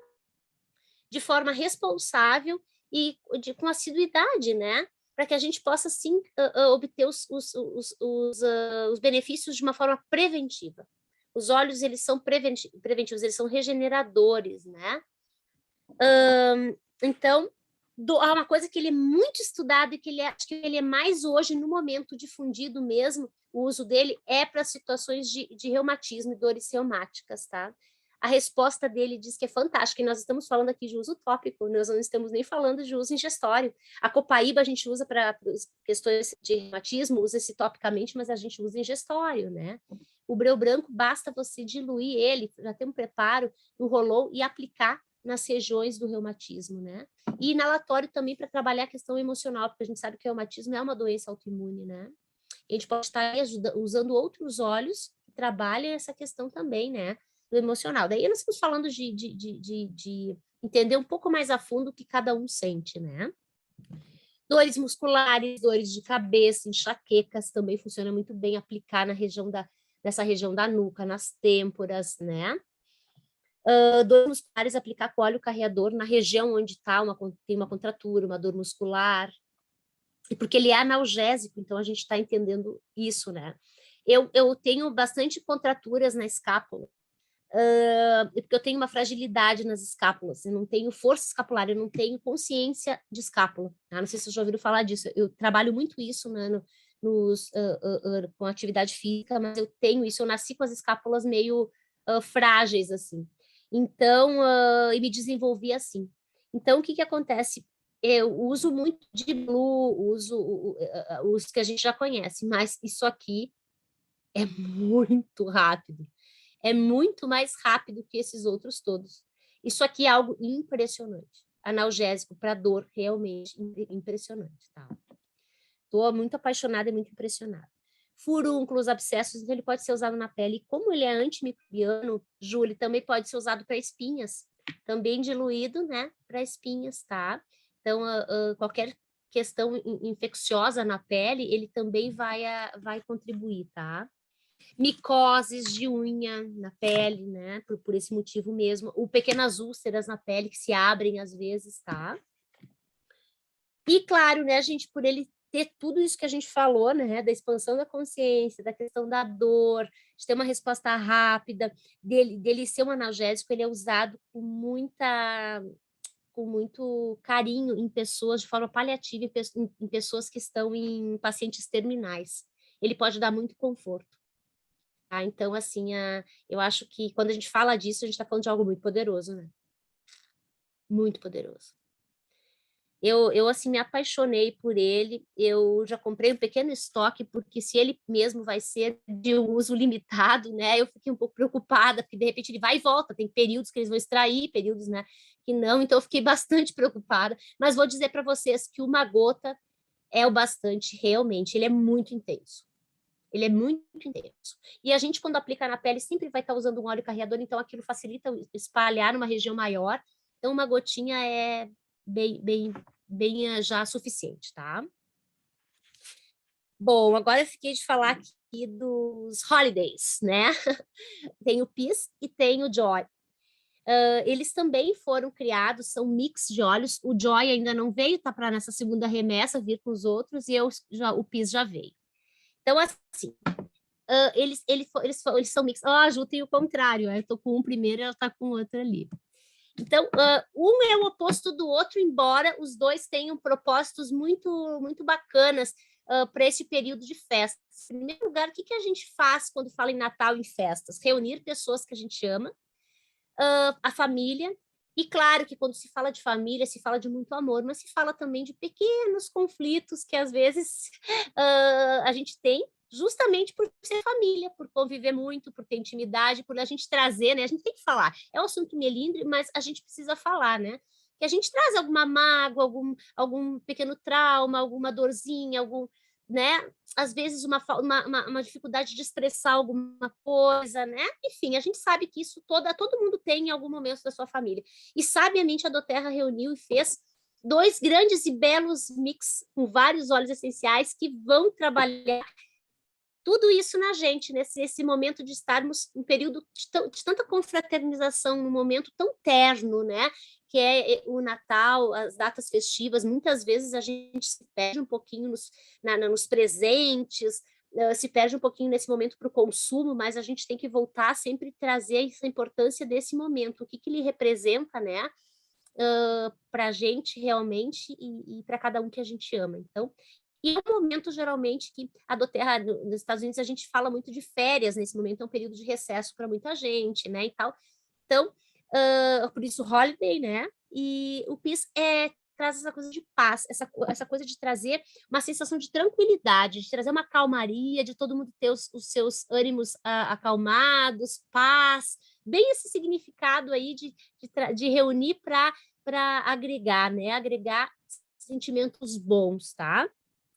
Speaker 3: de forma responsável e com assiduidade, né? Para que a gente possa, sim, obter os benefícios de uma forma preventiva. Os óleos, eles são preventivos, eles são regeneradores, né? Então, há uma coisa que ele é muito estudado e que acho que ele é mais hoje, no momento, difundido mesmo, o uso dele é para situações de reumatismo e dores reumáticas, tá? A resposta dele diz que é fantástica, e nós estamos falando aqui de uso tópico, nós não estamos nem falando de uso ingestório. A copaíba a gente usa para questões de reumatismo, usa-se topicamente, mas a gente usa ingestório, né? O breu branco, basta você diluir ele, já tem um preparo, um rolou e aplicar nas regiões do reumatismo, né? E inalatório também para trabalhar a questão emocional, porque a gente sabe que o reumatismo é uma doença autoimune, né? E a gente pode estar usando outros óleos que trabalham essa questão também, né? Do emocional. Daí nós estamos falando de entender um pouco mais a fundo o que cada um sente, né? Dores musculares, dores de cabeça, enxaquecas também funciona muito bem aplicar nessa região da nuca, nas têmporas, né? Dores musculares, aplicar com óleo carreador na região onde tem uma contratura, uma dor muscular, e porque ele é analgésico, então a gente está entendendo isso, né? Eu tenho bastante contraturas na escápula, porque eu tenho uma fragilidade nas escápulas, eu não tenho força escapular, eu não tenho consciência de escápula, tá? Não sei se vocês já ouviram falar disso, eu trabalho muito isso, né, com atividade física, mas eu tenho isso, eu nasci com as escápulas meio frágeis, assim. Então, e me desenvolvi assim. Então, o que acontece? Eu uso muito de Blue, uso os que a gente já conhece, mas isso aqui é muito rápido. É muito mais rápido que esses outros todos. Isso aqui é algo impressionante. Analgésico para dor, realmente impressionante, tá? Estou muito apaixonada e muito impressionada. furúnculos, abscessos, então ele pode ser usado na pele. E como ele é antimicrobiano, Ju, ele também pode ser usado para espinhas, também diluído, né, para espinhas, tá? Então, qualquer questão infecciosa na pele, ele também vai contribuir, tá? Micoses de unha na pele, né, por esse motivo mesmo. O pequenas úlceras na pele que se abrem às vezes, tá? E claro, né, gente, por ele ter tudo isso que a gente falou, né, da expansão da consciência, da questão da dor, de ter uma resposta rápida, dele ser um analgésico, ele é usado com muito carinho em pessoas, de forma paliativa, em pessoas que estão em pacientes terminais. Ele pode dar muito conforto. Tá? Então, assim, eu acho que quando a gente fala disso, a gente está falando de algo muito poderoso, né? Muito poderoso. Eu assim, me apaixonei por ele, eu já comprei um pequeno estoque, porque se ele mesmo vai ser de uso limitado, né, eu fiquei um pouco preocupada, porque de repente ele vai e volta, tem períodos que eles vão extrair, períodos, né, que não, então eu fiquei bastante preocupada, mas vou dizer para vocês que uma gota é o bastante, realmente, ele é muito intenso. Ele é muito intenso. E a gente, quando aplica na pele, sempre vai estar usando um óleo carreador, então aquilo facilita espalhar numa região maior. Então, uma gotinha é bem já suficiente, tá? Bom, agora eu fiquei de falar aqui dos holidays, né? Tem o Peace e tem o Joy. Eles também foram criados, são mix de óleos. O Joy ainda não veio, tá para nessa segunda remessa vir com os outros, e o Peace já veio. Então, assim, eles são mix. A Ju tem o contrário, eu tô com um primeiro e ela tá com o outro ali. Então, um é o oposto do outro, embora os dois tenham propósitos muito, muito bacanas para esse período de festas. Em primeiro lugar, o que a gente faz quando fala em Natal e em festas? Reunir pessoas que a gente ama, a família, e claro que quando se fala de família, se fala de muito amor, mas se fala também de pequenos conflitos que às vezes a gente tem, justamente por ser família, por conviver muito, por ter intimidade, por a gente trazer, né? A gente tem que falar. É um assunto melindre, mas a gente precisa falar, né? Que a gente traz alguma mágoa, algum pequeno trauma, alguma dorzinha, né? Às vezes uma dificuldade de expressar alguma coisa, né? Enfim, a gente sabe que isso todo mundo tem em algum momento da sua família. E sabiamente a doTERRA reuniu e fez 2 grandes e belos mix com vários óleos essenciais que vão trabalhar tudo isso na gente, nesse momento de estarmos em período de tanta confraternização, num momento tão terno, né? Que é o Natal, as datas festivas. Muitas vezes a gente se perde um pouquinho nos presentes, se perde um pouquinho nesse momento para o consumo, mas a gente tem que voltar sempre trazer essa importância desse momento, o que ele representa, né? Para a gente realmente e para cada um que a gente ama. Então, e é um momento, geralmente, que a doTERRA, nos Estados Unidos, a gente fala muito de férias nesse momento, é um período de recesso para muita gente, né, e tal. Então, por isso, holiday, né, e o Peace traz essa coisa de paz, essa coisa de trazer uma sensação de tranquilidade, de trazer uma calmaria, de todo mundo ter os seus ânimos acalmados, paz, bem esse significado aí de reunir para agregar, né, agregar sentimentos bons, tá?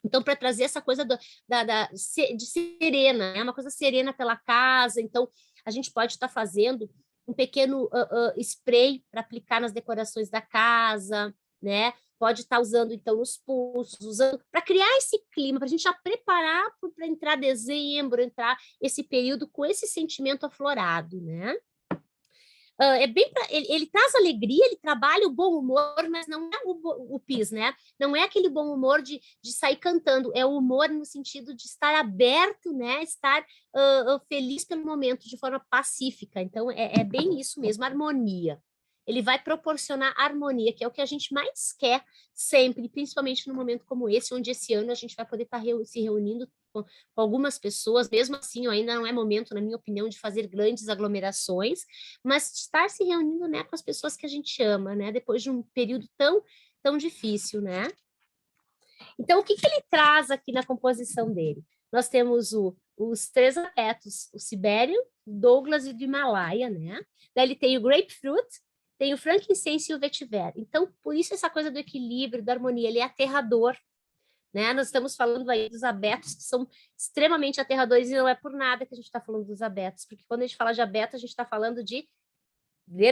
Speaker 3: Então, para trazer essa coisa de serena, é uma coisa serena pela casa. Então, a gente pode estar fazendo um pequeno spray para aplicar nas decorações da casa, né? Pode estar usando, então, nos pulsos, usando para criar esse clima, para a gente já preparar para entrar dezembro, entrar esse período com esse sentimento aflorado, né? Ele traz alegria, ele trabalha o bom humor, mas não é o Peace, né? Não é aquele bom humor de sair cantando, é o humor no sentido de estar aberto, né? Estar feliz pelo momento, de forma pacífica. Então, é bem isso mesmo, harmonia. Ele vai proporcionar harmonia, que é o que a gente mais quer sempre, principalmente num momento como esse, onde esse ano a gente vai poder estar se reunindo com algumas pessoas. Mesmo assim, ainda não é momento, na minha opinião, de fazer grandes aglomerações, mas estar se reunindo, né, com as pessoas que a gente ama, né, depois de um período tão difícil, né? Então, o que ele traz aqui na composição dele? Nós temos os 3 afetos, o Sibério, o Douglas e o do Himalaia, né? Daí ele tem o Grapefruit, tem o frankincense e o vetiver. Então, por isso essa coisa do equilíbrio, da harmonia, ele é aterrador, né? Nós estamos falando aí dos abetos, que são extremamente aterradores, e não é por nada que a gente está falando dos abetos, porque quando a gente fala de abeto, a gente está falando de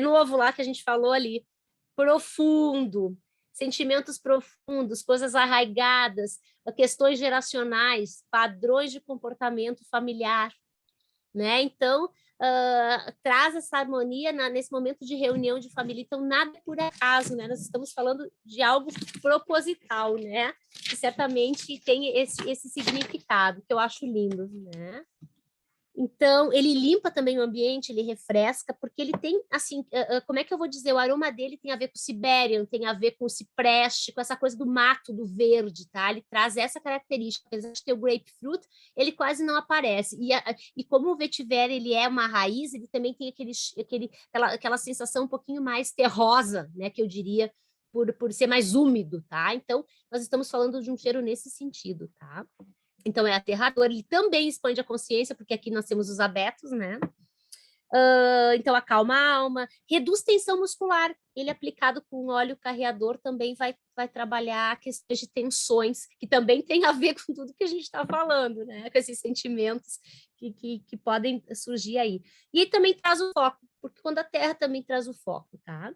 Speaker 3: novo, lá que a gente falou ali, profundo, sentimentos profundos, coisas arraigadas, questões geracionais, padrões de comportamento familiar, né? Então, traz essa harmonia nesse momento de reunião de família. Então, nada é por acaso, né? Nós estamos falando de algo proposital, né? Que certamente tem esse significado, que eu acho lindo, né? Então, ele limpa também o ambiente, ele refresca, porque ele tem, assim, como é que eu vou dizer? O aroma dele tem a ver com o Siberian, tem a ver com o cipreste, com essa coisa do mato, do verde, tá? Ele traz essa característica. Apesar de ter o grapefruit, ele quase não aparece. E como o vetiver, ele é uma raiz, ele também tem aquela sensação um pouquinho mais terrosa, né? Que eu diria, por ser mais úmido, tá? Então, nós estamos falando de um cheiro nesse sentido, tá? Então, é aterrador. Ele também expande a consciência, porque aqui nós temos os abetos, né? Então, acalma a alma, reduz tensão muscular. Ele aplicado com óleo carreador também vai trabalhar questões de tensões, que também tem a ver com tudo que a gente está falando, né? Com esses sentimentos que podem surgir aí. E também traz o foco, porque quando a Terra também traz o foco, tá?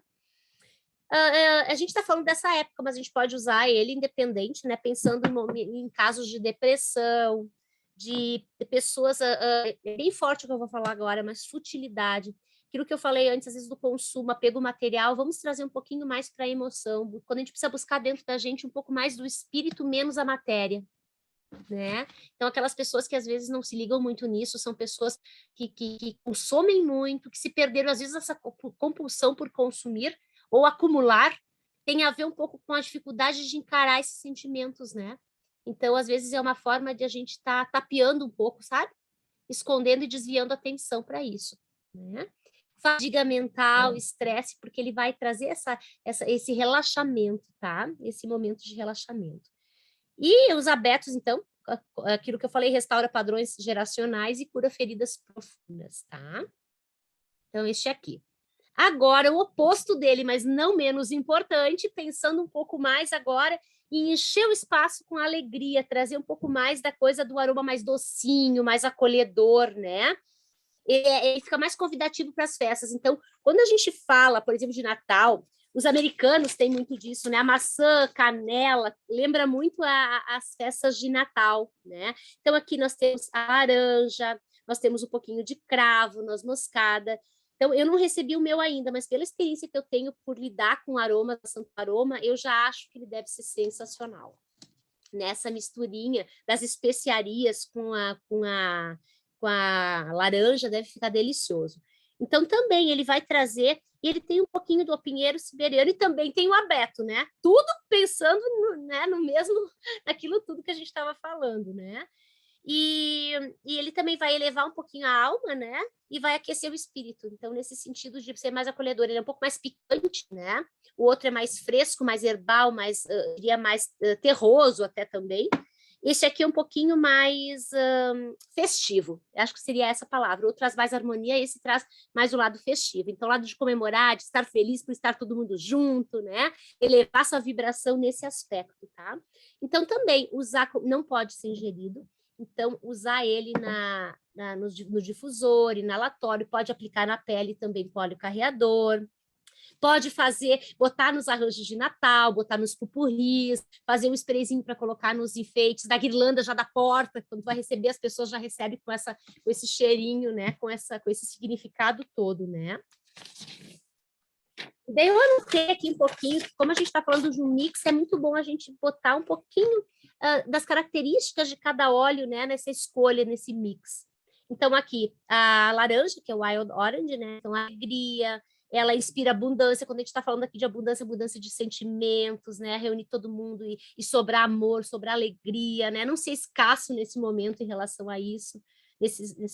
Speaker 3: A gente está falando dessa época, mas a gente pode usar ele independente, né? Pensando em casos de depressão, de pessoas, é bem forte o que eu vou falar agora, mas futilidade. Aquilo que eu falei antes, às vezes, do consumo, apego material, vamos trazer um pouquinho mais para a emoção, quando a gente precisa buscar dentro da gente um pouco mais do espírito, menos a matéria, né? Então, aquelas pessoas que às vezes não se ligam muito nisso, são pessoas que consomem muito, que se perderam, às vezes, essa compulsão por consumir, ou acumular, tem a ver um pouco com a dificuldade de encarar esses sentimentos, né? Então, às vezes, é uma forma de a gente estar tapeando um pouco, sabe? Escondendo e desviando a atenção para isso, né? Fadiga mental, estresse, porque ele vai trazer esse relaxamento, tá? Esse momento de relaxamento. E os abetos, então, aquilo que eu falei, restaura padrões geracionais e cura feridas profundas, tá? Então, este aqui. Agora, o oposto dele, mas não menos importante, pensando um pouco mais agora em encher o espaço com alegria, trazer um pouco mais da coisa do aroma mais docinho, mais acolhedor, né? Ele fica mais convidativo para as festas. Então, quando a gente fala, por exemplo, de Natal, os americanos têm muito disso, né? A maçã, canela, lembra muito as festas de Natal, né? Então, aqui nós temos a laranja, nós temos um pouquinho de cravo, noz moscada. Então, eu não recebi o meu ainda, mas pela experiência que eu tenho por lidar com aroma, Santo Aroma, eu já acho que ele deve ser sensacional. Nessa misturinha das especiarias com a laranja, deve ficar delicioso. Então, também ele vai trazer, e ele tem um pouquinho do pinheiro siberiano e também tem o abeto, né? Tudo pensando no mesmo, naquilo tudo que a gente estava falando, né? E ele também vai elevar um pouquinho a alma, né? E vai aquecer o espírito. Então, nesse sentido de ser mais acolhedor, ele é um pouco mais picante, né? O outro é mais fresco, mais herbal, diria mais terroso até também. Esse aqui é um pouquinho mais festivo. Acho que seria essa palavra. O outro traz mais harmonia, esse traz mais o lado festivo. Então, o lado de comemorar, de estar feliz por estar todo mundo junto, né? Elevar sua vibração nesse aspecto, tá? Então, também, usar não pode ser ingerido. Então, usar ele no difusor, inalatório, pode aplicar na pele também com óleo carreador, pode botar nos arranjos de Natal, botar nos pupurris, fazer um sprayzinho para colocar nos enfeites da guirlanda já da porta, quando vai receber, as pessoas já recebem com esse cheirinho, né? Com esse significado todo, né? Daí eu anotei aqui um pouquinho, como a gente está falando de um mix, é muito bom a gente botar um pouquinho das características de cada óleo, né, nessa escolha, nesse mix. Então, aqui, a laranja, que é o Wild Orange, né, então a alegria, ela inspira abundância, quando a gente está falando aqui de abundância de sentimentos, né, reunir todo mundo e sobrar amor, sobrar alegria, né, não ser escasso nesse momento em relação a isso,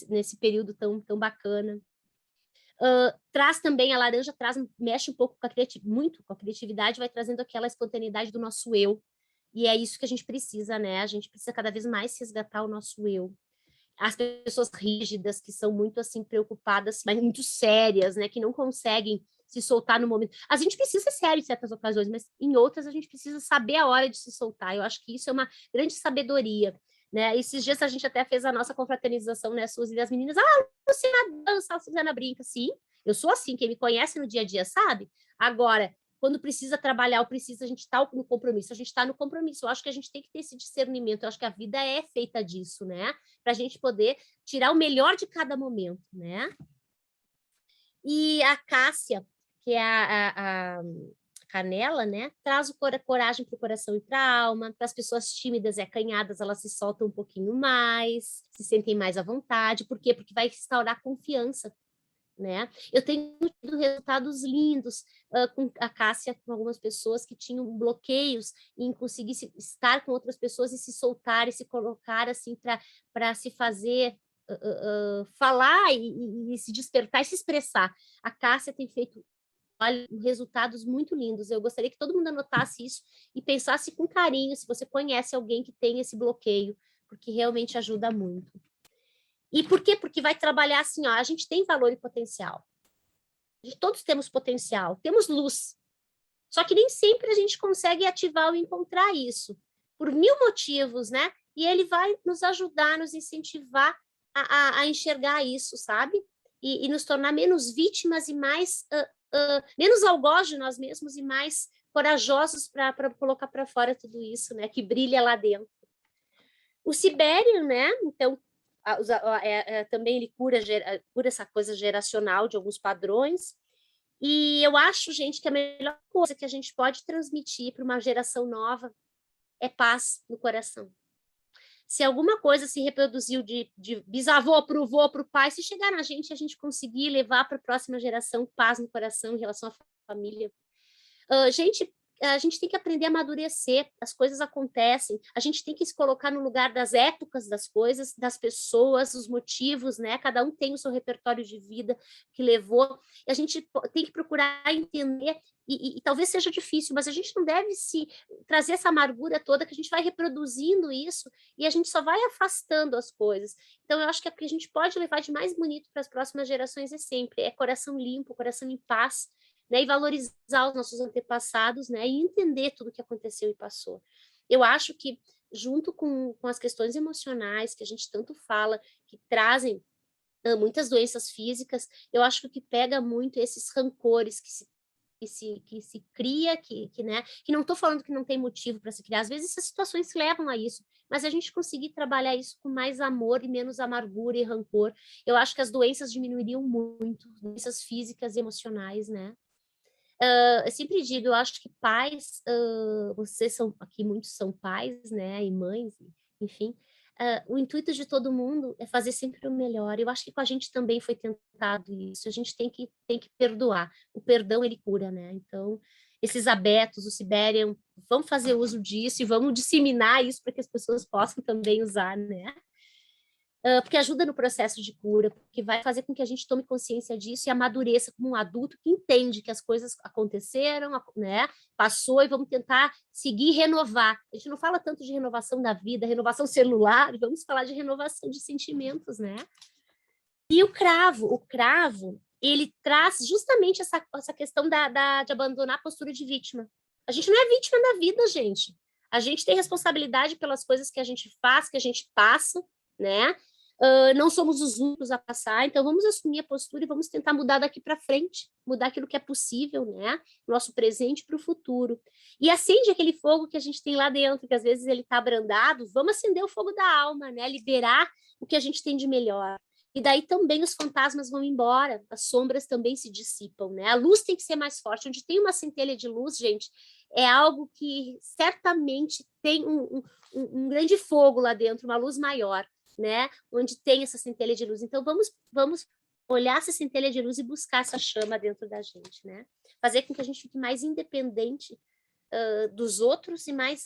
Speaker 3: nesse período tão bacana. Traz também, a laranja mexe um pouco muito com a criatividade, vai trazendo aquela espontaneidade do nosso eu, e é isso que a gente precisa, né? A gente precisa cada vez mais resgatar o nosso eu. As pessoas rígidas, que são muito, assim, preocupadas, mas muito sérias, né? Que não conseguem se soltar no momento. A gente precisa ser sério em certas ocasiões, mas em outras a gente precisa saber a hora de se soltar. Eu acho que isso é uma grande sabedoria, né? Esses dias a gente até fez a nossa confraternização, né, Suzy, e as meninas, Luciana dança, a Suzana brinca. Sim, eu sou assim, quem me conhece no dia a dia sabe. Agora, quando precisa trabalhar ou precisa, a gente está no compromisso, a gente está no compromisso. Eu acho que a gente tem que ter esse discernimento, eu acho que a vida é feita disso, né? Para a gente poder tirar o melhor de cada momento, né? E a Cássia, que é a canela, né? Traz coragem para o coração e para a alma. Para as pessoas tímidas e acanhadas, elas se soltam um pouquinho mais, se sentem mais à vontade. Por quê? Porque vai restaurar confiança, né? Eu tenho tido resultados lindos com a Cássia, com algumas pessoas que tinham bloqueios em conseguir estar com outras pessoas e se soltar e se colocar assim para se fazer falar e se despertar e se expressar. A Cássia tem feito resultados muito lindos. Eu gostaria que todo mundo anotasse isso e pensasse com carinho se você conhece alguém que tem esse bloqueio, porque realmente ajuda muito. E por quê? Porque vai trabalhar assim, ó, a gente tem valor e potencial. Todos temos potencial, temos luz. Só que nem sempre a gente consegue ativar ou encontrar isso, por 1000 motivos, né? E ele vai nos ajudar, nos incentivar a enxergar isso, sabe? E nos tornar menos vítimas e mais, menos algoz de nós mesmos e mais corajosos para colocar para fora tudo isso, né? Que brilha lá dentro. O Sibério, né? Então, também ele cura essa coisa geracional de alguns padrões. E eu acho, gente, que a melhor coisa que a gente pode transmitir para uma geração nova é paz no coração. Se alguma coisa se reproduziu de bisavô para o vô, para o pai, se chegar na gente, a gente conseguir levar para a próxima geração paz no coração em relação à família. Gente, a gente tem que aprender a amadurecer, as coisas acontecem, a gente tem que se colocar no lugar das épocas das coisas, das pessoas, os motivos, né? Cada um tem o seu repertório de vida que levou, e a gente tem que procurar entender, e talvez seja difícil, mas a gente não deve se trazer essa amargura toda, que a gente vai reproduzindo isso, e a gente só vai afastando as coisas. Então, eu acho que o que a gente pode levar de mais bonito para as próximas gerações é coração limpo, coração em paz, né, e valorizar os nossos antepassados, né, e entender tudo o que aconteceu e passou. Eu acho que, junto com as questões emocionais, que a gente tanto fala, que trazem muitas doenças físicas, eu acho que o que pega muito esses rancores que se cria, né, que não estou falando que não tem motivo para se criar, às vezes essas situações levam a isso, mas a gente conseguir trabalhar isso com mais amor e menos amargura e rancor, eu acho que as doenças diminuiriam muito, doenças físicas e emocionais, né. Eu sempre digo, eu acho que pais, vocês são aqui, muitos são pais, né, e mães, enfim, o intuito de todo mundo é fazer sempre o melhor. Eu acho que com a gente também foi tentado isso. A gente tem que perdoar. O perdão ele cura, né? Então, esses abetos, o Siberian, vamos fazer uso disso e vamos disseminar isso para que as pessoas possam também usar, né? Porque ajuda no processo de cura, porque vai fazer com que a gente tome consciência disso e amadureça como um adulto que entende que as coisas aconteceram, né? Passou e vamos tentar seguir e renovar. A gente não fala tanto de renovação da vida, renovação celular, vamos falar de renovação de sentimentos, né? E o cravo, ele traz justamente essa questão de abandonar a postura de vítima. A gente não é vítima da vida, gente. A gente tem responsabilidade pelas coisas que a gente faz, que a gente passa, né? Não somos os únicos a passar, então vamos assumir a postura e vamos tentar mudar daqui para frente, mudar aquilo que é possível, né? Nosso presente para o futuro. E acende aquele fogo que a gente tem lá dentro, que às vezes ele está abrandado, vamos acender o fogo da alma, né? Liberar o que a gente tem de melhor. E daí também os fantasmas vão embora, as sombras também se dissipam, né? A luz tem que ser mais forte. Onde tem uma centelha de luz, gente, é algo que certamente tem um grande fogo lá dentro, uma luz maior, né? Onde tem essa centelha de luz. Então, vamos olhar essa centelha de luz e buscar essa chama dentro da gente, né? Fazer com que a gente fique mais independente dos outros e mais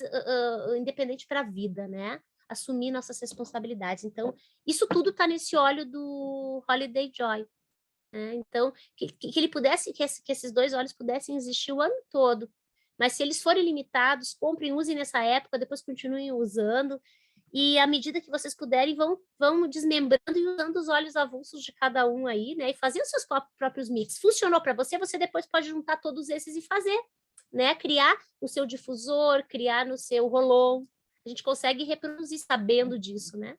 Speaker 3: independente para a vida, né? Assumir nossas responsabilidades. Então, isso tudo está nesse óleo do Holiday Joy, né? Então, que ele pudesse, que esses 2 óleos pudessem existir o ano todo, mas se eles forem limitados, comprem, usem nessa época, depois continuem usando, E à medida que vocês puderem, vão desmembrando e usando os olhos avulsos de cada um aí, né? E fazer os seus próprios mix. Funcionou para você, você depois pode juntar todos esses e fazer, né? Criar o seu difusor, criar no seu rolon. A gente consegue reproduzir sabendo disso, né?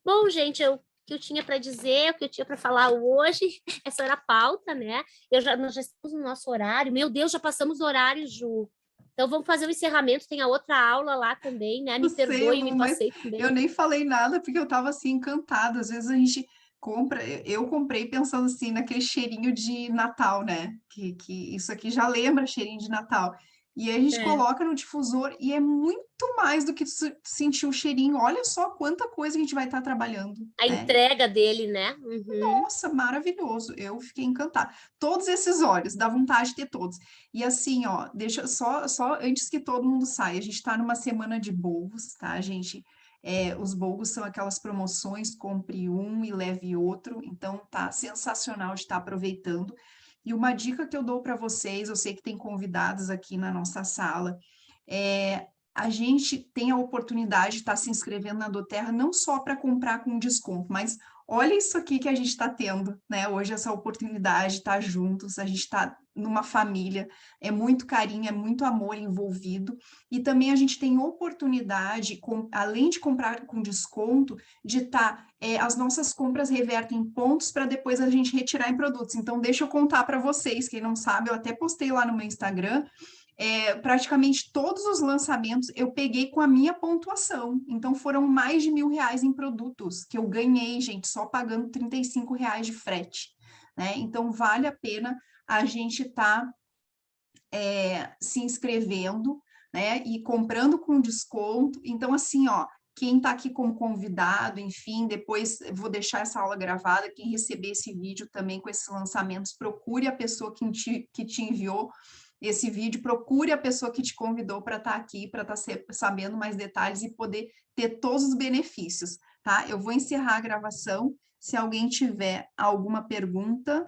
Speaker 3: Bom, gente, o que eu tinha para dizer, o que eu tinha para falar hoje, essa era a pauta, né? Nós já estamos no nosso horário. Meu Deus, já passamos o horário, Ju. Então, vamos fazer o encerramento. Tem a outra aula lá também, né? Me perdoe, me
Speaker 1: mas
Speaker 3: passei também.
Speaker 1: eu nem falei nada porque eu estava assim encantada. Às vezes a gente compra, eu comprei pensando assim naquele cheirinho de Natal, né? Que isso aqui já lembra cheirinho de Natal. E aí a gente coloca no difusor e é muito mais do que sentir o cheirinho. Olha só quanta coisa a gente vai estar trabalhando,
Speaker 3: A
Speaker 1: né?
Speaker 3: entrega dele, né? Uhum.
Speaker 1: Nossa, maravilhoso. Eu fiquei encantada. Todos esses olhos, dá vontade de ter todos. E assim, ó, deixa só antes que todo mundo saia, a gente está numa semana de bolvos, tá, gente? Os bolvos são aquelas promoções, compre um e leve outro. Então, tá sensacional de estar aproveitando. E uma dica que eu dou para vocês, eu sei que tem convidados aqui na nossa sala, a gente tem a oportunidade de estar se inscrevendo na doTERRA não só para comprar com desconto, mas olha isso aqui que a gente está tendo, né? Hoje essa oportunidade de estar juntos, a gente está numa família, é muito carinho, é muito amor envolvido, e também a gente tem oportunidade, além de comprar com desconto, de estar, as nossas compras revertem em pontos para depois a gente retirar em produtos. Então, deixa eu contar para vocês, quem não sabe, eu até postei lá no meu Instagram, praticamente todos os lançamentos eu peguei com a minha pontuação. Então, foram mais de R$ 1.000 em produtos que eu ganhei, gente, só pagando R$ 35 de frete, né? Então, vale a pena a gente estar se inscrevendo, né? E comprando com desconto. Então, assim, ó, quem está aqui como convidado, enfim, depois vou deixar essa aula gravada, quem receber esse vídeo também com esses lançamentos, procure a pessoa que te enviou esse vídeo, procure a pessoa que te convidou para estar aqui, para estar sabendo mais detalhes e poder ter todos os benefícios, tá? Eu vou encerrar a gravação. Se alguém tiver alguma pergunta,